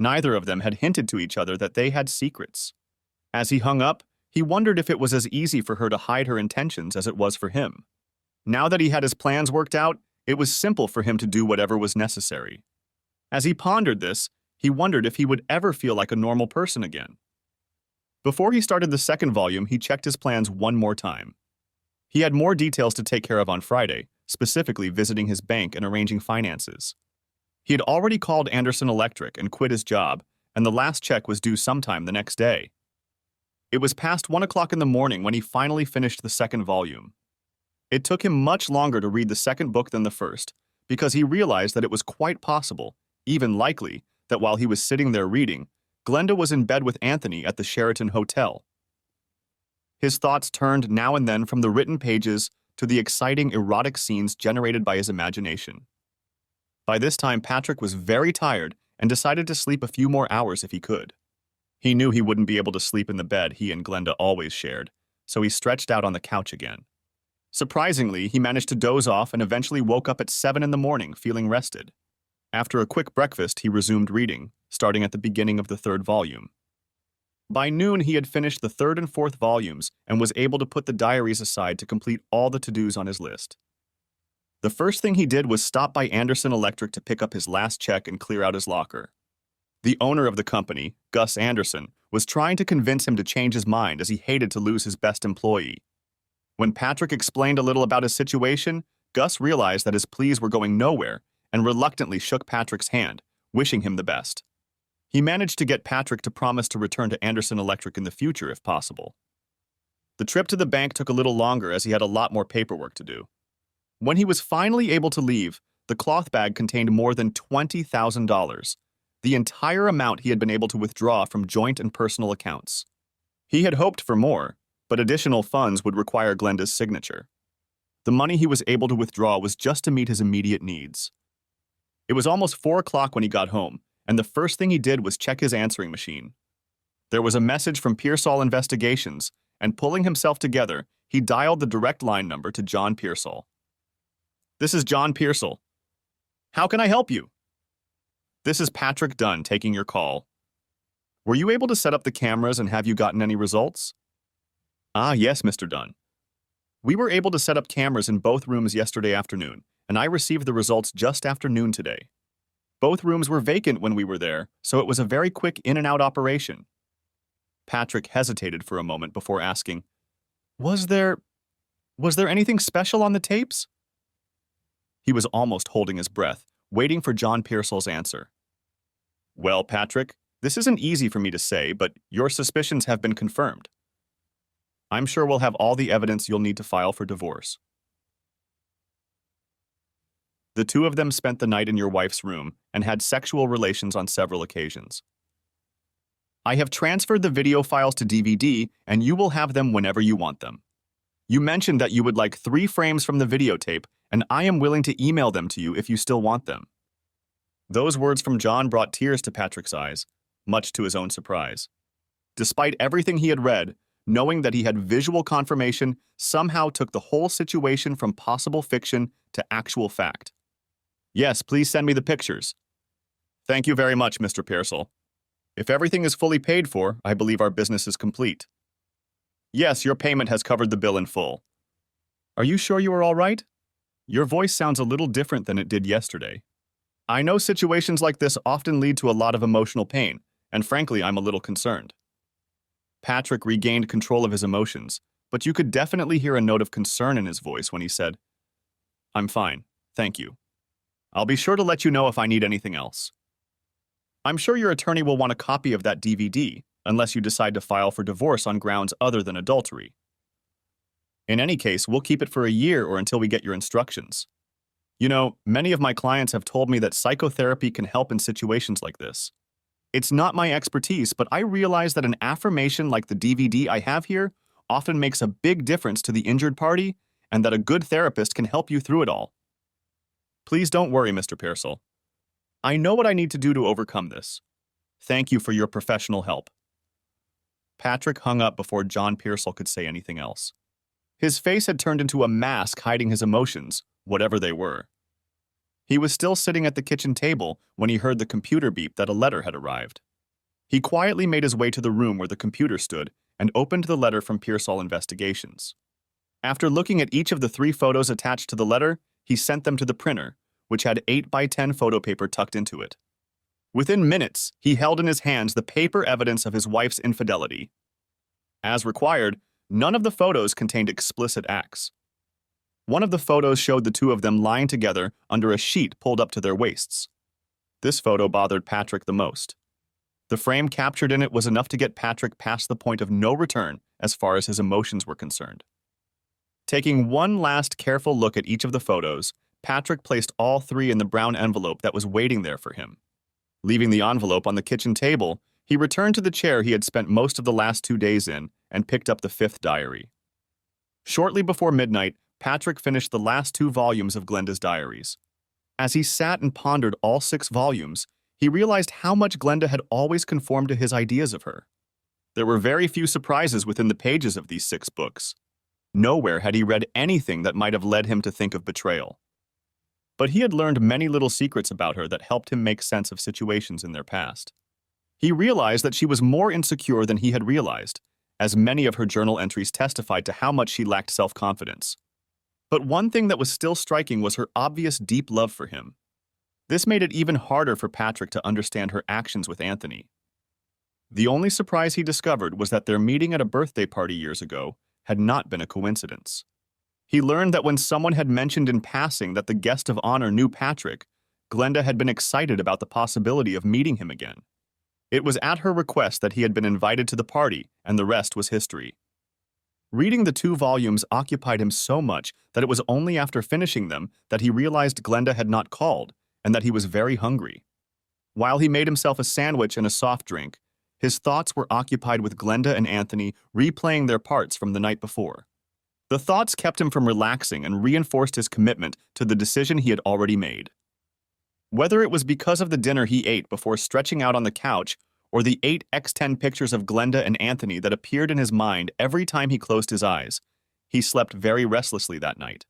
Neither of them had hinted to each other that they had secrets. As he hung up, he wondered if it was as easy for her to hide her intentions as it was for him. Now that he had his plans worked out, it was simple for him to do whatever was necessary. As he pondered this, he wondered if he would ever feel like a normal person again. Before he started the second volume, he checked his plans one more time. He had more details to take care of on Friday, specifically visiting his bank and arranging finances. He had already called Anderson Electric and quit his job, and the last check was due sometime the next day. It was past 1 o'clock in the morning when he finally finished the second volume. It took him much longer to read the second book than the first, because he realized that it was quite possible, even likely, that while he was sitting there reading, Glenda was in bed with Anthony at the Sheraton Hotel. His thoughts turned now and then from the written pages to the exciting erotic scenes generated by his imagination. By this time, Patrick was very tired and decided to sleep a few more hours if he could. He knew he wouldn't be able to sleep in the bed he and Glenda always shared, so he stretched out on the couch again. Surprisingly, he managed to doze off and eventually woke up at 7 in the morning, feeling rested. After a quick breakfast, he resumed reading, starting at the beginning of the third volume. By noon, he had finished the third and fourth volumes and was able to put the diaries aside to complete all the to-dos on his list. The first thing he did was stop by Anderson Electric to pick up his last check and clear out his locker. The owner of the company, Gus Anderson, was trying to convince him to change his mind as he hated to lose his best employee. When Patrick explained a little about his situation, Gus realized that his pleas were going nowhere and reluctantly shook Patrick's hand, wishing him the best. He managed to get Patrick to promise to return to Anderson Electric in the future if possible. The trip to the bank took a little longer as he had a lot more paperwork to do. When he was finally able to leave, the cloth bag contained more than $20,000, the entire amount he had been able to withdraw from joint and personal accounts. He had hoped for more, but additional funds would require Glenda's signature. The money he was able to withdraw was just to meet his immediate needs. It was almost 4 o'clock when he got home, and the first thing he did was check his answering machine. There was a message from Pearsall Investigations, and pulling himself together, he dialed the direct line number to John Pearsall. "This is John Pearsall. How can I help you?" "This is Patrick Dunn taking your call. Were you able to set up the cameras and have you gotten any results?" "Ah, yes, Mr. Dunn. We were able to set up cameras in both rooms yesterday afternoon, and I received the results just after noon today. Both rooms were vacant when we were there, so it was a very quick in-and-out operation." Patrick hesitated for a moment before asking, Was there anything special on the tapes?" He was almost holding his breath, waiting for John Pearsall's answer. "Well, Patrick, this isn't easy for me to say, but your suspicions have been confirmed. I'm sure we'll have all the evidence you'll need to file for divorce." The two of them spent the night in your wife's room and had sexual relations on several occasions. "I have transferred the video files to DVD, and you will have them whenever you want them. You mentioned that you would like 3 frames from the videotape, and I am willing to email them to you if you still want them." Those words from John brought tears to Patrick's eyes, much to his own surprise. Despite everything he had read, knowing that he had visual confirmation somehow took the whole situation from possible fiction to actual fact. "Yes, please send me the pictures." "Thank you very much, Mr. Pearsall. If everything is fully paid for, I believe our business is complete." "Yes, your payment has covered the bill in full." "Are you sure you are all right? Your voice sounds a little different than it did yesterday. I know situations like this often lead to a lot of emotional pain, and frankly, I'm a little concerned." Patrick regained control of his emotions, but you could definitely hear a note of concern in his voice when he said, "I'm fine, thank you. I'll be sure to let you know if I need anything else. I'm sure your attorney will want a copy of that DVD, unless you decide to file for divorce on grounds other than adultery. In any case, we'll keep it for a year or until we get your instructions. You know, many of my clients have told me that psychotherapy can help in situations like this. It's not my expertise, but I realize that an affirmation like the DVD I have here often makes a big difference to the injured party, and that a good therapist can help you through it all. Please don't worry, Mr. Pearsall. I know what I need to do to overcome this. Thank you for your professional help." Patrick hung up before John Pearsall could say anything else. His face had turned into a mask hiding his emotions, whatever they were. He was still sitting at the kitchen table when he heard the computer beep that a letter had arrived. He quietly made his way to the room where the computer stood and opened the letter from Pearsall Investigations. After looking at each of the 3 photos attached to the letter, he sent them to the printer, which had 8x10 photo paper tucked into it. Within minutes, he held in his hands the paper evidence of his wife's infidelity. As required, none of the photos contained explicit acts. One of the photos showed the two of them lying together under a sheet pulled up to their waists. This photo bothered Patrick the most. The frame captured in it was enough to get Patrick past the point of no return as far as his emotions were concerned. Taking one last careful look at each of the photos, Patrick placed all 3 in the brown envelope that was waiting there for him. Leaving the envelope on the kitchen table, he returned to the chair he had spent most of the last 2 days in and picked up the 5th diary. Shortly before midnight, Patrick finished the last 2 volumes of Glenda's diaries. As he sat and pondered all 6 volumes, he realized how much Glenda had always conformed to his ideas of her. There were very few surprises within the pages of these 6 books. Nowhere had he read anything that might have led him to think of betrayal. But he had learned many little secrets about her that helped him make sense of situations in their past. He realized that she was more insecure than he had realized, as many of her journal entries testified to how much she lacked self-confidence. But one thing that was still striking was her obvious deep love for him. This made it even harder for Patrick to understand her actions with Anthony. The only surprise he discovered was that their meeting at a birthday party years ago had not been a coincidence. He learned that when someone had mentioned in passing that the guest of honor knew Patrick, Glenda had been excited about the possibility of meeting him again. It was at her request that he had been invited to the party, and the rest was history. Reading the 2 volumes occupied him so much that it was only after finishing them that he realized Glenda had not called and that he was very hungry. While he made himself a sandwich and a soft drink, his thoughts were occupied with Glenda and Anthony replaying their parts from the night before. The thoughts kept him from relaxing and reinforced his commitment to the decision he had already made. Whether it was because of the dinner he ate before stretching out on the couch or the 8x10 pictures of Glenda and Anthony that appeared in his mind every time he closed his eyes, he slept very restlessly that night.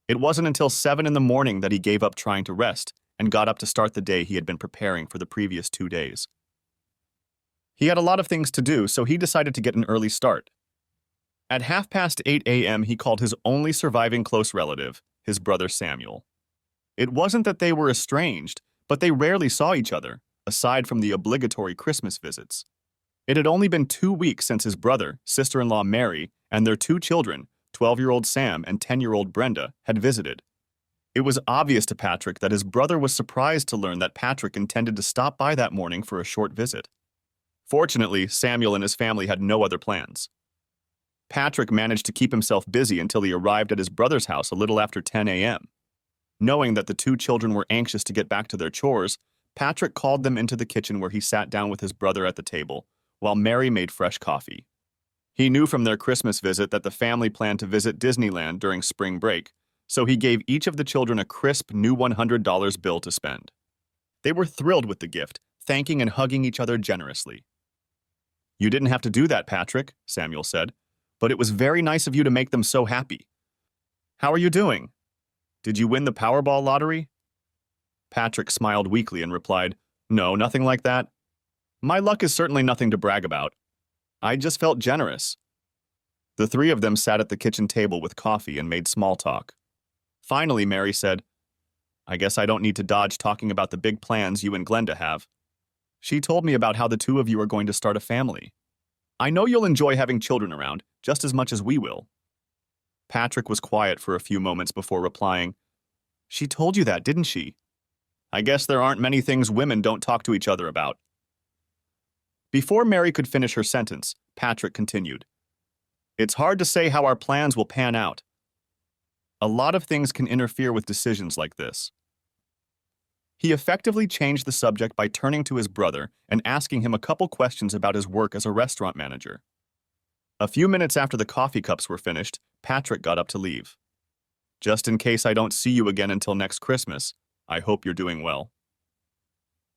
It wasn't until 7 in the morning that he gave up trying to rest and got up to start the day he had been preparing for the previous 2 days. He had a lot of things to do, so he decided to get an early start. At 8:30 a.m., he called his only surviving close relative, his brother Samuel. It wasn't that they were estranged, but they rarely saw each other, aside from the obligatory Christmas visits. It had only been 2 weeks since his brother, sister-in-law Mary, and their 2 children, 12-year-old Sam and 10-year-old Brenda, had visited. It was obvious to Patrick that his brother was surprised to learn that Patrick intended to stop by that morning for a short visit. Fortunately, Samuel and his family had no other plans. Patrick managed to keep himself busy until he arrived at his brother's house a little after 10 a.m. Knowing that the 2 children were anxious to get back to their chores, Patrick called them into the kitchen where he sat down with his brother at the table, while Mary made fresh coffee. He knew from their Christmas visit that the family planned to visit Disneyland during spring break, so he gave each of the children a crisp new $100 bill to spend. They were thrilled with the gift, thanking and hugging each other generously. "You didn't have to do that, Patrick," Samuel said, "but it was very nice of you to make them so happy. How are you doing? Did you win the Powerball lottery?" Patrick smiled weakly and replied, "No, nothing like that. My luck is certainly nothing to brag about. I just felt generous." The 3 of them sat at the kitchen table with coffee and made small talk. Finally, Mary said, "I guess I don't need to dodge talking about the big plans you and Glenda have. She told me about how the 2 of you are going to start a family. I know you'll enjoy having children around, just as much as we will." Patrick was quiet for a few moments before replying, "She told you that, didn't she? I guess there aren't many things women don't talk to each other about." Before Mary could finish her sentence, Patrick continued, "It's hard to say how our plans will pan out. A lot of things can interfere with decisions like this." He effectively changed the subject by turning to his brother and asking him a couple questions about his work as a restaurant manager. A few minutes after the coffee cups were finished, Patrick got up to leave. "Just in case I don't see you again until next Christmas, I hope you're doing well."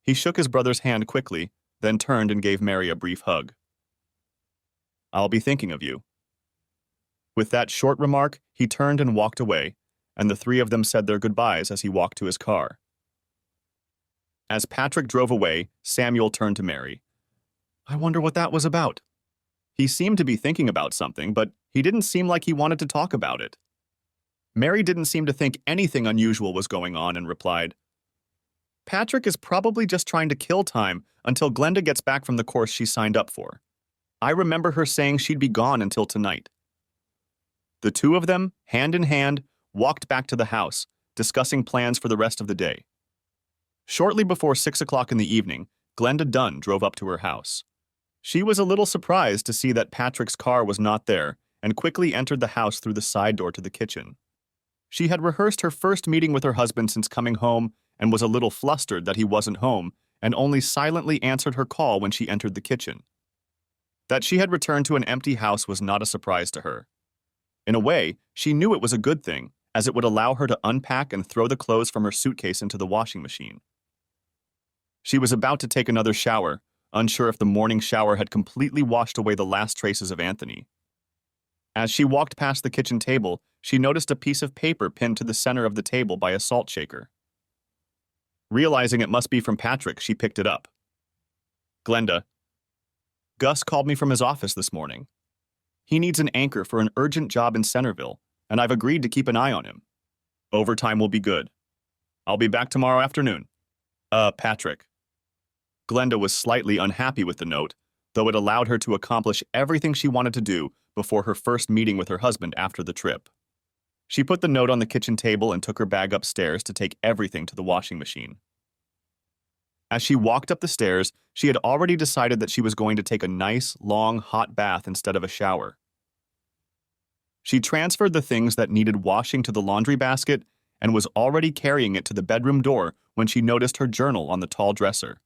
He shook his brother's hand quickly, then turned and gave Mary a brief hug. "I'll be thinking of you." With that short remark, he turned and walked away, and the three of them said their goodbyes as he walked to his car. As Patrick drove away, Samuel turned to Mary. I wonder what that was about. He seemed to be thinking about something, but he didn't seem like he wanted to talk about it. Mary didn't seem to think anything unusual was going on and replied, Patrick is probably just trying to kill time until Glenda gets back from the course she signed up for. I remember her saying she'd be gone until tonight. The two of them, hand in hand, walked back to the house, discussing plans for the rest of the day. Shortly before 6 o'clock in the evening, Glenda Dunn drove up to her house. She was a little surprised to see that Patrick's car was not there and quickly entered the house through the side door to the kitchen. She had rehearsed her first meeting with her husband since coming home and was a little flustered that he wasn't home and only silently answered her call when she entered the kitchen. That she had returned to an empty house was not a surprise to her. In a way, she knew it was a good thing, as it would allow her to unpack and throw the clothes from her suitcase into the washing machine. She was about to take another shower, unsure if the morning shower had completely washed away the last traces of Anthony. As she walked past the kitchen table, she noticed a piece of paper pinned to the center of the table by a salt shaker. Realizing it must be from Patrick, she picked it up. Glenda, Gus called me from his office this morning. He needs an anchor for an urgent job in Centerville, and I've agreed to keep an eye on him. Overtime will be good. I'll be back tomorrow afternoon. Patrick. Glenda was slightly unhappy with the note, though it allowed her to accomplish everything she wanted to do before her first meeting with her husband after the trip. She put the note on the kitchen table and took her bag upstairs to take everything to the washing machine. As she walked up the stairs, she had already decided that she was going to take a nice, long, hot bath instead of a shower. She transferred the things that needed washing to the laundry basket and was already carrying it to the bedroom door when she noticed her journal on the tall dresser.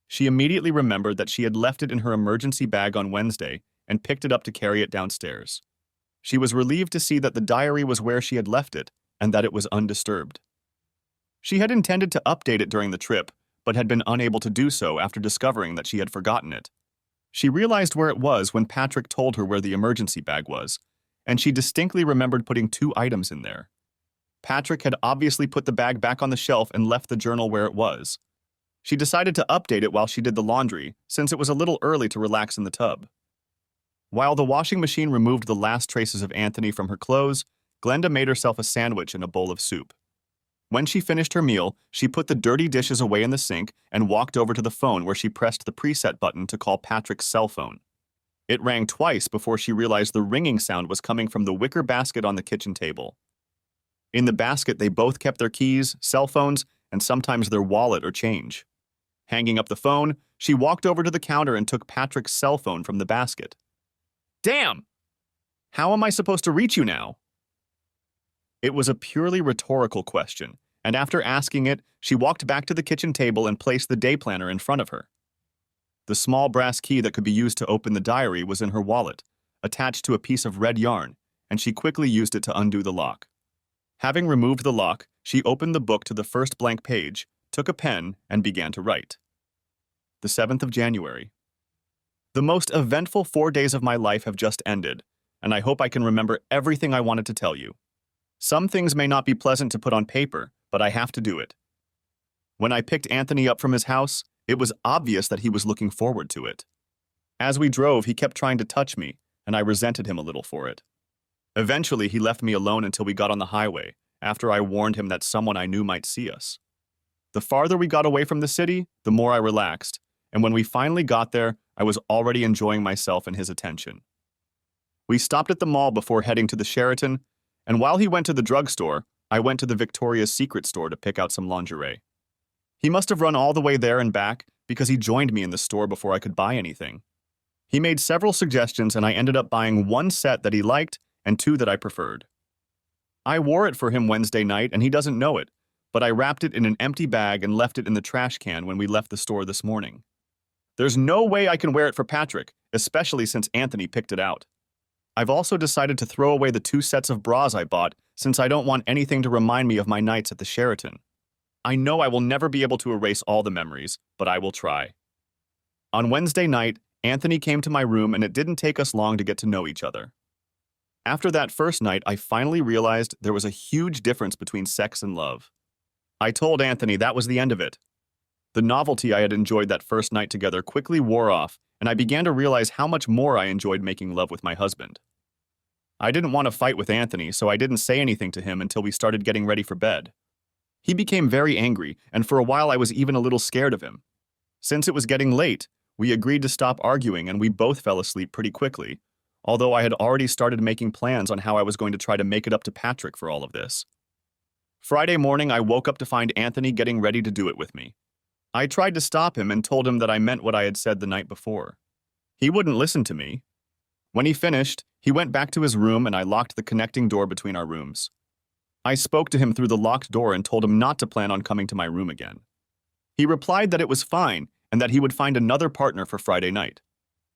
She immediately remembered that she had left it in her emergency bag on Wednesday and picked it up to carry it downstairs. She was relieved to see that the diary was where she had left it and that it was undisturbed. She had intended to update it during the trip, but had been unable to do so after discovering that she had forgotten it. She realized where it was when Patrick told her where the emergency bag was, and she distinctly remembered putting 2 items in there. Patrick had obviously put the bag back on the shelf and left the journal where it was. She decided to update it while she did the laundry, since it was a little early to relax in the tub. While the washing machine removed the last traces of Anthony from her clothes, Glenda made herself a sandwich and a bowl of soup. When she finished her meal, she put the dirty dishes away in the sink and walked over to the phone where she pressed the preset button to call Patrick's cell phone. It rang twice before she realized the ringing sound was coming from the wicker basket on the kitchen table. In the basket, they both kept their keys, cell phones, and sometimes their wallet or change. Hanging up the phone, she walked over to the counter and took Patrick's cell phone from the basket. Damn! How am I supposed to reach you now? It was a purely rhetorical question, and after asking it, she walked back to the kitchen table and placed the day planner in front of her. The small brass key that could be used to open the diary was in her wallet, attached to a piece of red yarn, and she quickly used it to undo the lock. Having removed the lock, she opened the book to the first blank page, took a pen, and began to write. The 7th of January. The most eventful 4 days of my life have just ended, and I hope I can remember everything I wanted to tell you. Some things may not be pleasant to put on paper, but I have to do it. When I picked Anthony up from his house, it was obvious that he was looking forward to it. As we drove, he kept trying to touch me, and I resented him a little for it. Eventually, he left me alone until we got on the highway, after I warned him that someone I knew might see us. The farther we got away from the city, the more I relaxed, and when we finally got there, I was already enjoying myself and his attention. We stopped at the mall before heading to the Sheraton, and while he went to the drugstore, I went to the Victoria's Secret store to pick out some lingerie. He must have run all the way there and back because he joined me in the store before I could buy anything. He made several suggestions and I ended up buying 1 set that he liked and 2 that I preferred. I wore it for him Wednesday night and he doesn't know it, but I wrapped it in an empty bag and left it in the trash can when we left the store this morning. There's no way I can wear it for Patrick, especially since Anthony picked it out. I've also decided to throw away the 2 sets of bras I bought since I don't want anything to remind me of my nights at the Sheraton. I know I will never be able to erase all the memories, but I will try. On Wednesday night, Anthony came to my room and it didn't take us long to get to know each other. After that first night, I finally realized there was a huge difference between sex and love. I told Anthony that was the end of it. The novelty I had enjoyed that first night together quickly wore off, and I began to realize how much more I enjoyed making love with my husband. I didn't want to fight with Anthony, so I didn't say anything to him until we started getting ready for bed. He became very angry, and for a while I was even a little scared of him. Since it was getting late, we agreed to stop arguing and we both fell asleep pretty quickly, although I had already started making plans on how I was going to try to make it up to Patrick for all of this. Friday morning, I woke up to find Anthony getting ready to do it with me. I tried to stop him and told him that I meant what I had said the night before. He wouldn't listen to me. When he finished, he went back to his room and I locked the connecting door between our rooms. I spoke to him through the locked door and told him not to plan on coming to my room again. He replied that it was fine and that he would find another partner for Friday night.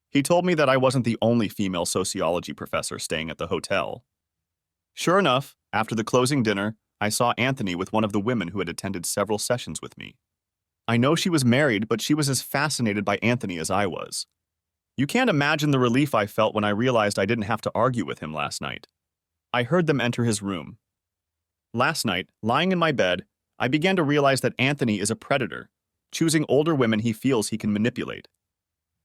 He told me that I wasn't the only female sociology professor staying at the hotel. Sure enough, after the closing dinner, I saw Anthony with one of the women who had attended several sessions with me. I know she was married, but she was as fascinated by Anthony as I was. You can't imagine the relief I felt when I realized I didn't have to argue with him last night. I heard them enter his room. Last night, lying in my bed, I began to realize that Anthony is a predator, choosing older women he feels he can manipulate.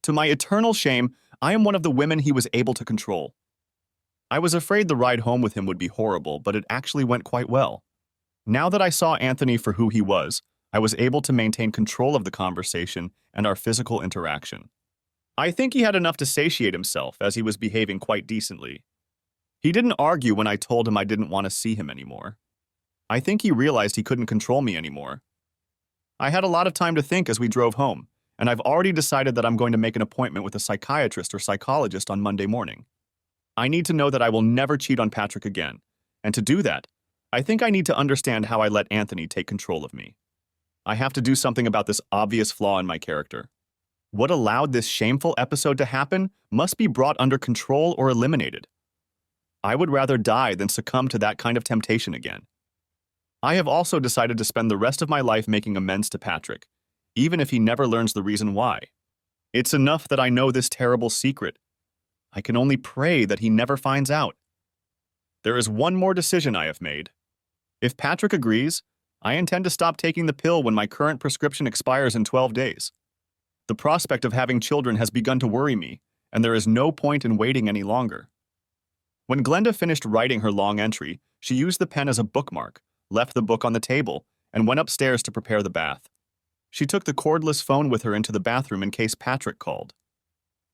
To my eternal shame, I am one of the women he was able to control. I was afraid the ride home with him would be horrible, but it actually went quite well. Now that I saw Anthony for who he was, I was able to maintain control of the conversation and our physical interaction. I think he had enough to satiate himself, as he was behaving quite decently. He didn't argue when I told him I didn't want to see him anymore. I think he realized he couldn't control me anymore. I had a lot of time to think as we drove home, and I've already decided that I'm going to make an appointment with a psychiatrist or psychologist on Monday morning. I need to know that I will never cheat on Patrick again, and to do that, I think I need to understand how I let Anthony take control of me. I have to do something about this obvious flaw in my character. What allowed this shameful episode to happen must be brought under control or eliminated. I would rather die than succumb to that kind of temptation again. I have also decided to spend the rest of my life making amends to Patrick, even if he never learns the reason why. It's enough that I know this terrible secret. I can only pray that he never finds out. There is one more decision I have made. If Patrick agrees, I intend to stop taking the pill when my current prescription expires in 12 days. The prospect of having children has begun to worry me, and there is no point in waiting any longer. When Glenda finished writing her long entry, she used the pen as a bookmark, left the book on the table, and went upstairs to prepare the bath. She took the cordless phone with her into the bathroom in case Patrick called.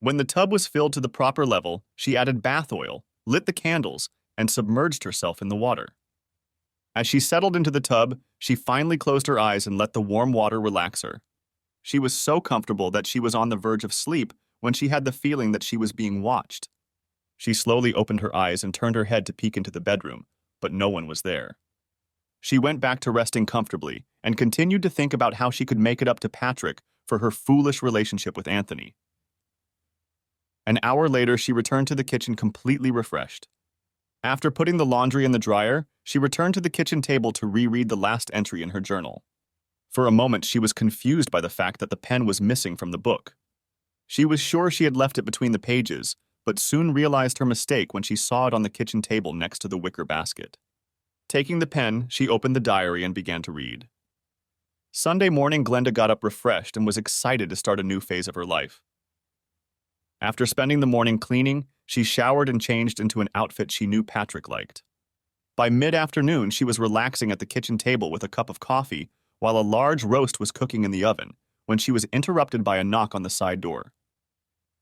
When the tub was filled to the proper level, she added bath oil, lit the candles, and submerged herself in the water. As she settled into the tub, she finally closed her eyes and let the warm water relax her. She was so comfortable that she was on the verge of sleep when she had the feeling that she was being watched. She slowly opened her eyes and turned her head to peek into the bedroom, but no one was there. She went back to resting comfortably and continued to think about how she could make it up to Patrick for her foolish relationship with Anthony. An hour later, she returned to the kitchen completely refreshed. After putting the laundry in the dryer, she returned to the kitchen table to reread the last entry in her journal. For a moment, she was confused by the fact that the pen was missing from the book. She was sure she had left it between the pages, but soon realized her mistake when she saw it on the kitchen table next to the wicker basket. Taking the pen, she opened the diary and began to read. Sunday morning, Glenda got up refreshed and was excited to start a new phase of her life. After spending the morning cleaning, she showered and changed into an outfit she knew Patrick liked. By mid-afternoon, she was relaxing at the kitchen table with a cup of coffee while a large roast was cooking in the oven when she was interrupted by a knock on the side door.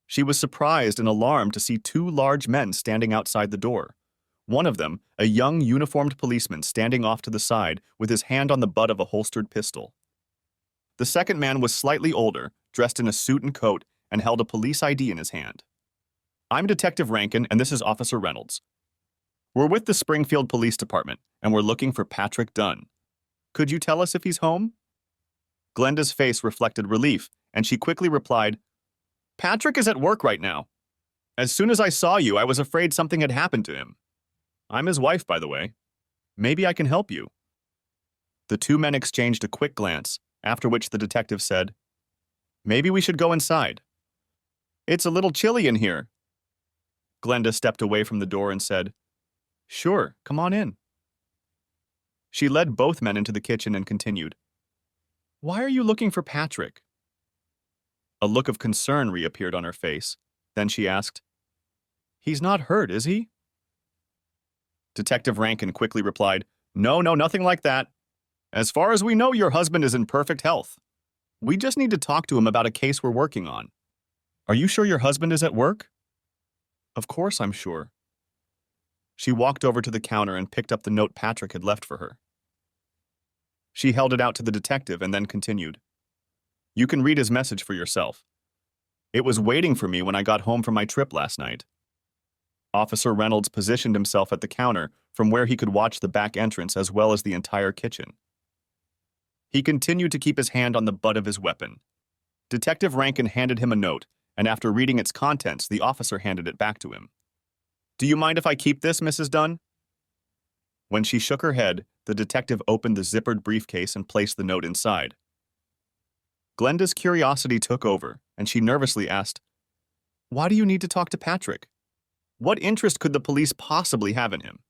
She was surprised and alarmed to see two large men standing outside the door. One of them, a young uniformed policeman standing off to the side with his hand on the butt of a holstered pistol. The second man was slightly older, dressed in a suit and coat, and held a police ID in his hand. "I'm Detective Rankin, and this is Officer Reynolds. We're with the Springfield Police Department, and we're looking for Patrick Dunn. Could you tell us if he's home?" Glenda's face reflected relief, and she quickly replied, "Patrick is at work right now. As soon as I saw you, I was afraid something had happened to him. I'm his wife, by the way. Maybe I can help you." The two men exchanged a quick glance, after which the detective said, "Maybe we should go inside. It's a little chilly in here." Glenda stepped away from the door and said, "Sure, come on in." She led both men into the kitchen and continued, "Why are you looking for Patrick?" A look of concern reappeared on her face. Then she asked, "He's not hurt, is he?" Detective Rankin quickly replied, No, nothing like that. As far as we know, your husband is in perfect health. We just need to talk to him about a case we're working on. Are you sure your husband is at work?" "Of course I'm sure." She walked over to the counter and picked up the note Patrick had left for her. She held it out to the detective and then continued, "You can read his message for yourself. It was waiting for me when I got home from my trip last night." Officer Reynolds positioned himself at the counter from where he could watch the back entrance as well as the entire kitchen. He continued to keep his hand on the butt of his weapon. Detective Rankin handed him a note, and after reading its contents, the officer handed it back to him. "Do you mind if I keep this, Mrs. Dunn?" When she shook her head, the detective opened the zippered briefcase and placed the note inside. Glenda's curiosity took over, and she nervously asked, "Why do you need to talk to Patrick? What interest could the police possibly have in him?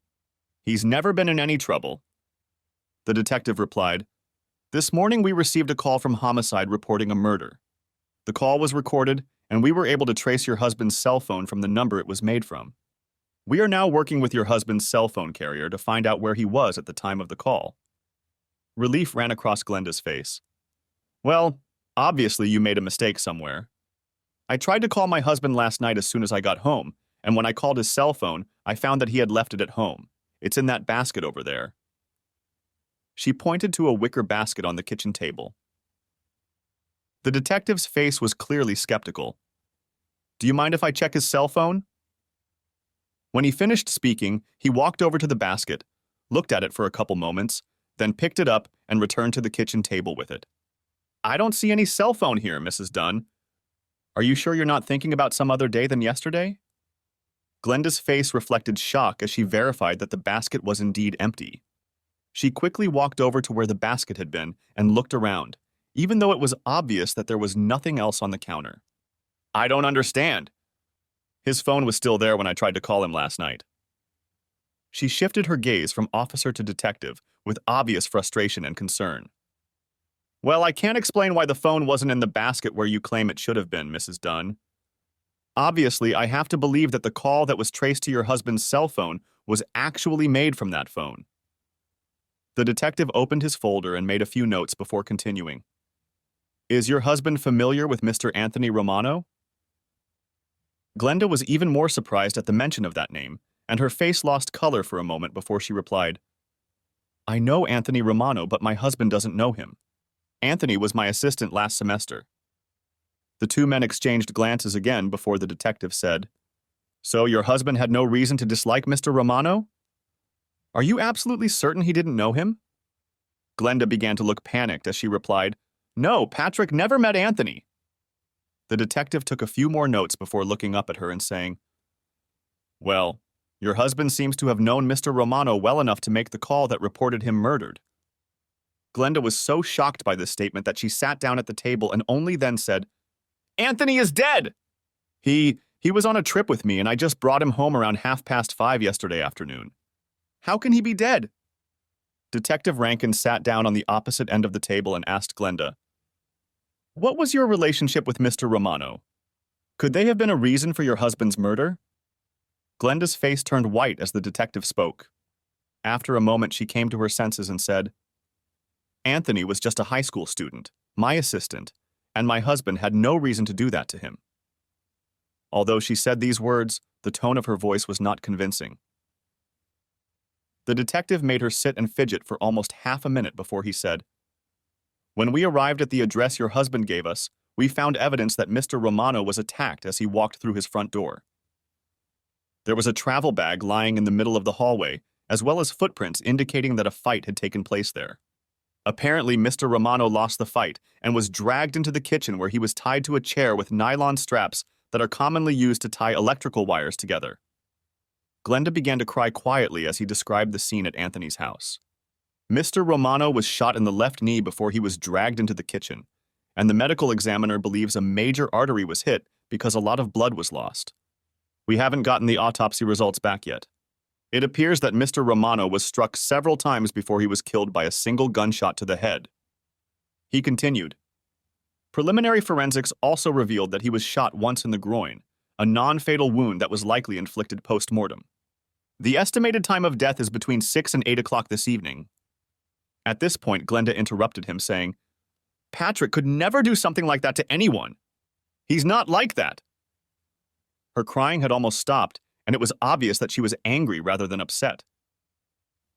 He's never been in any trouble." The detective replied, "This morning we received a call from homicide reporting a murder. The call was recorded, and we were able to trace your husband's cell phone from the number it was made from. We are now working with your husband's cell phone carrier to find out where he was at the time of the call." Relief ran across Glenda's face. "Well, obviously you made a mistake somewhere. I tried to call my husband last night as soon as I got home, and when I called his cell phone, I found that he had left it at home. It's in that basket over there." She pointed to a wicker basket on the kitchen table. The detective's face was clearly skeptical. "Do you mind if I check his cell phone?" When he finished speaking, he walked over to the basket, looked at it for a couple moments, then picked it up and returned to the kitchen table with it. "I don't see any cell phone here, Mrs. Dunn. Are you sure you're not thinking about some other day than yesterday?" Glenda's face reflected shock as she verified that the basket was indeed empty. She quickly walked over to where the basket had been and looked around, even though it was obvious that there was nothing else on the counter. "I don't understand. His phone was still there when I tried to call him last night." She shifted her gaze from officer to detective with obvious frustration and concern. "Well, I can't explain why the phone wasn't in the basket where you claim it should have been, Mrs. Dunn. Obviously, I have to believe that the call that was traced to your husband's cell phone was actually made from that phone." The detective opened his folder and made a few notes before continuing. "Is your husband familiar with Mr. Anthony Romano?" Glenda was even more surprised at the mention of that name, and her face lost color for a moment before she replied, "I know Anthony Romano, but my husband doesn't know him. Anthony was my assistant last semester." The two men exchanged glances again before the detective said, "So your husband had no reason to dislike Mr. Romano? Are you absolutely certain he didn't know him?" Glenda began to look panicked as she replied, "No, Patrick never met Anthony." The detective took a few more notes before looking up at her and saying, "Well, your husband seems to have known Mr. Romano well enough to make the call that reported him murdered." Glenda was so shocked by this statement that she sat down at the table and only then said, "Anthony is dead! He was on a trip with me and I just brought him home around 5:30 yesterday afternoon. How can he be dead?" Detective Rankin sat down on the opposite end of the table and asked Glenda, "What was your relationship with Mr. Romano? Could they have been a reason for your husband's murder?" Glenda's face turned white as the detective spoke. After a moment, she came to her senses and said, "Anthony was just a high school student, my assistant, and my husband had no reason to do that to him." Although she said these words, the tone of her voice was not convincing. The detective made her sit and fidget for almost half a minute before he said, "When we arrived at the address your husband gave us, we found evidence that Mr. Romano was attacked as he walked through his front door. There was a travel bag lying in the middle of the hallway, as well as footprints indicating that a fight had taken place there. Apparently, Mr. Romano lost the fight and was dragged into the kitchen where he was tied to a chair with nylon straps that are commonly used to tie electrical wires together." Glenda began to cry quietly as he described the scene at Anthony's house. Mr. Romano was shot in the left knee before he was dragged into the kitchen, and the medical examiner believes a major artery was hit because a lot of blood was lost. We haven't gotten the autopsy results back yet. It appears that Mr. Romano was struck several times before he was killed by a single gunshot to the head. He continued. Preliminary forensics also revealed that he was shot once in the groin, a non-fatal wound that was likely inflicted post-mortem. The estimated time of death is between 6 and 8 o'clock this evening. At this point, Glenda interrupted him, saying, Patrick could never do something like that to anyone. He's not like that. Her crying had almost stopped, and it was obvious that she was angry rather than upset.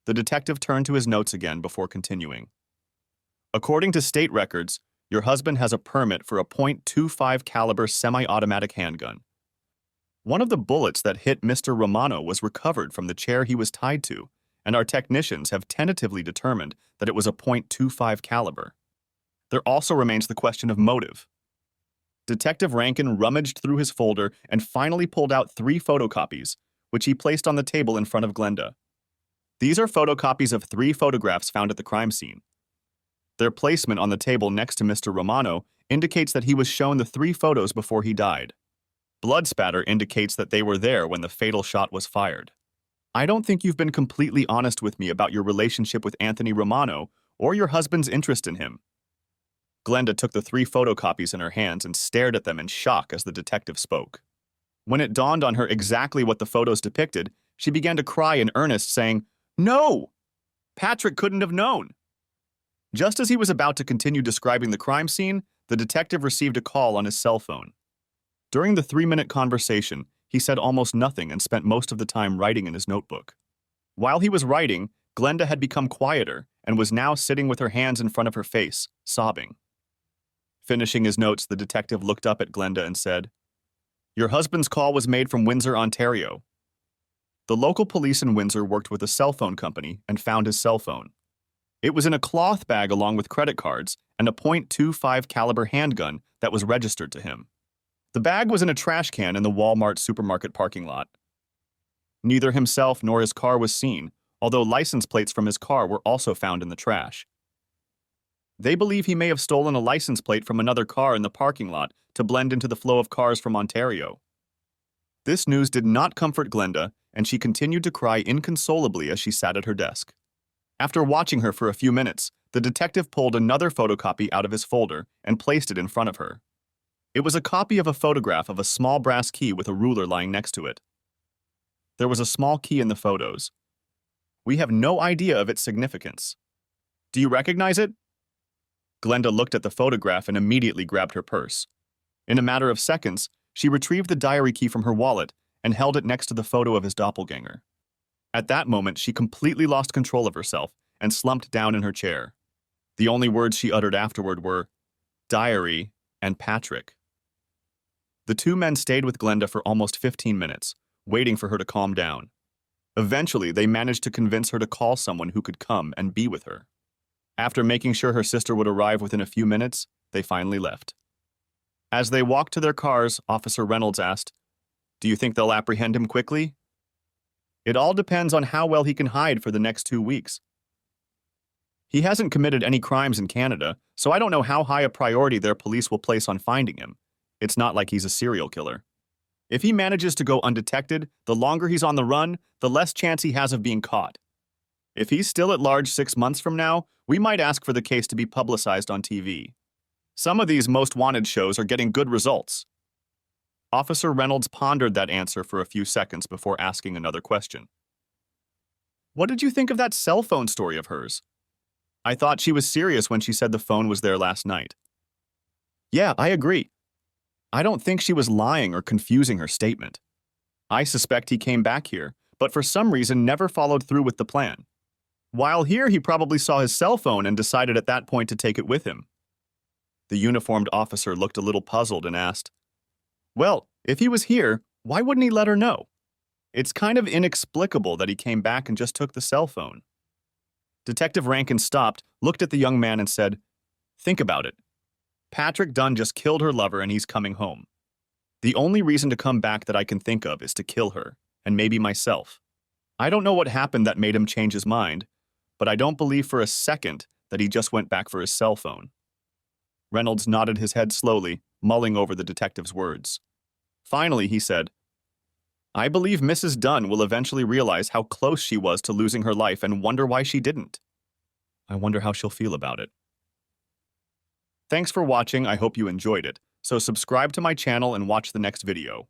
The detective turned to his notes again before continuing. According to state records, your husband has a permit for a .25 caliber semi-automatic handgun. One of the bullets that hit Mr. Romano was recovered from the chair he was tied to, and our technicians have tentatively determined that it was a .25 caliber. There also remains the question of motive. Detective Rankin rummaged through his folder and finally pulled out 3 photocopies, which he placed on the table in front of Glenda. These are photocopies of 3 photographs found at the crime scene. Their placement on the table next to Mr. Romano indicates that he was shown the 3 photos before he died. Blood spatter indicates that they were there when the fatal shot was fired. I don't think you've been completely honest with me about your relationship with Anthony Romano or your husband's interest in him. Glenda took the 3 photocopies in her hands and stared at them in shock as the detective spoke. When it dawned on her exactly what the photos depicted, she began to cry in earnest, saying, No! Patrick couldn't have known. Just as he was about to continue describing the crime scene, the detective received a call on his cell phone. During the 3-minute conversation, he said almost nothing and spent most of the time writing in his notebook. While he was writing, Glenda had become quieter and was now sitting with her hands in front of her face, sobbing. Finishing his notes, the detective looked up at Glenda and said, Your husband's call was made from Windsor, Ontario. The local police in Windsor worked with a cell phone company and found his cell phone. It was in a cloth bag along with credit cards and a .25 caliber handgun that was registered to him. The bag was in a trash can in the Walmart supermarket parking lot. Neither himself nor his car was seen, although license plates from his car were also found in the trash. They believe he may have stolen a license plate from another car in the parking lot to blend into the flow of cars from Ontario. This news did not comfort Glenda, and she continued to cry inconsolably as she sat at her desk. After watching her for a few minutes, the detective pulled another photocopy out of his folder and placed it in front of her. It was a copy of a photograph of a small brass key with a ruler lying next to it. There was a small key in the photos. We have no idea of its significance. Do you recognize it? Glenda looked at the photograph and immediately grabbed her purse. In a matter of seconds, she retrieved the diary key from her wallet and held it next to the photo of his doppelganger. At that moment, she completely lost control of herself and slumped down in her chair. The only words she uttered afterward were, "Diary" and "Patrick." The 2 men stayed with Glenda for almost 15 minutes, waiting for her to calm down. Eventually, they managed to convince her to call someone who could come and be with her. After making sure her sister would arrive within a few minutes, they finally left. As they walked to their cars, Officer Reynolds asked, "Do you think they'll apprehend him quickly?" "It all depends on how well he can hide for the next 2 weeks. He hasn't committed any crimes in Canada, so I don't know how high a priority their police will place on finding him. It's not like he's a serial killer. If he manages to go undetected, the longer he's on the run, the less chance he has of being caught. If he's still at large 6 months from now, we might ask for the case to be publicized on TV. Some of these most wanted shows are getting good results." Officer Reynolds pondered that answer for a few seconds before asking another question. "What did you think of that cell phone story of hers? I thought she was serious when she said the phone was there last night." "Yeah, I agree. I don't think she was lying or confusing her statement. I suspect he came back here, but for some reason never followed through with the plan. While here, he probably saw his cell phone and decided at that point to take it with him." The uniformed officer looked a little puzzled and asked, "Well, if he was here, why wouldn't he let her know? It's kind of inexplicable that he came back and just took the cell phone." Detective Rankin stopped, looked at the young man and said, "Think about it. Patrick Dunn just killed her lover and he's coming home. The only reason to come back that I can think of is to kill her, and maybe myself. I don't know what happened that made him change his mind, but I don't believe for a second that he just went back for his cell phone." Reynolds nodded his head slowly, mulling over the detective's words. Finally, he said, I believe Mrs. Dunn will eventually realize how close she was to losing her life and wonder why she didn't. I wonder how she'll feel about it. Thanks for watching, I hope you enjoyed it. So subscribe to my channel and watch the next video.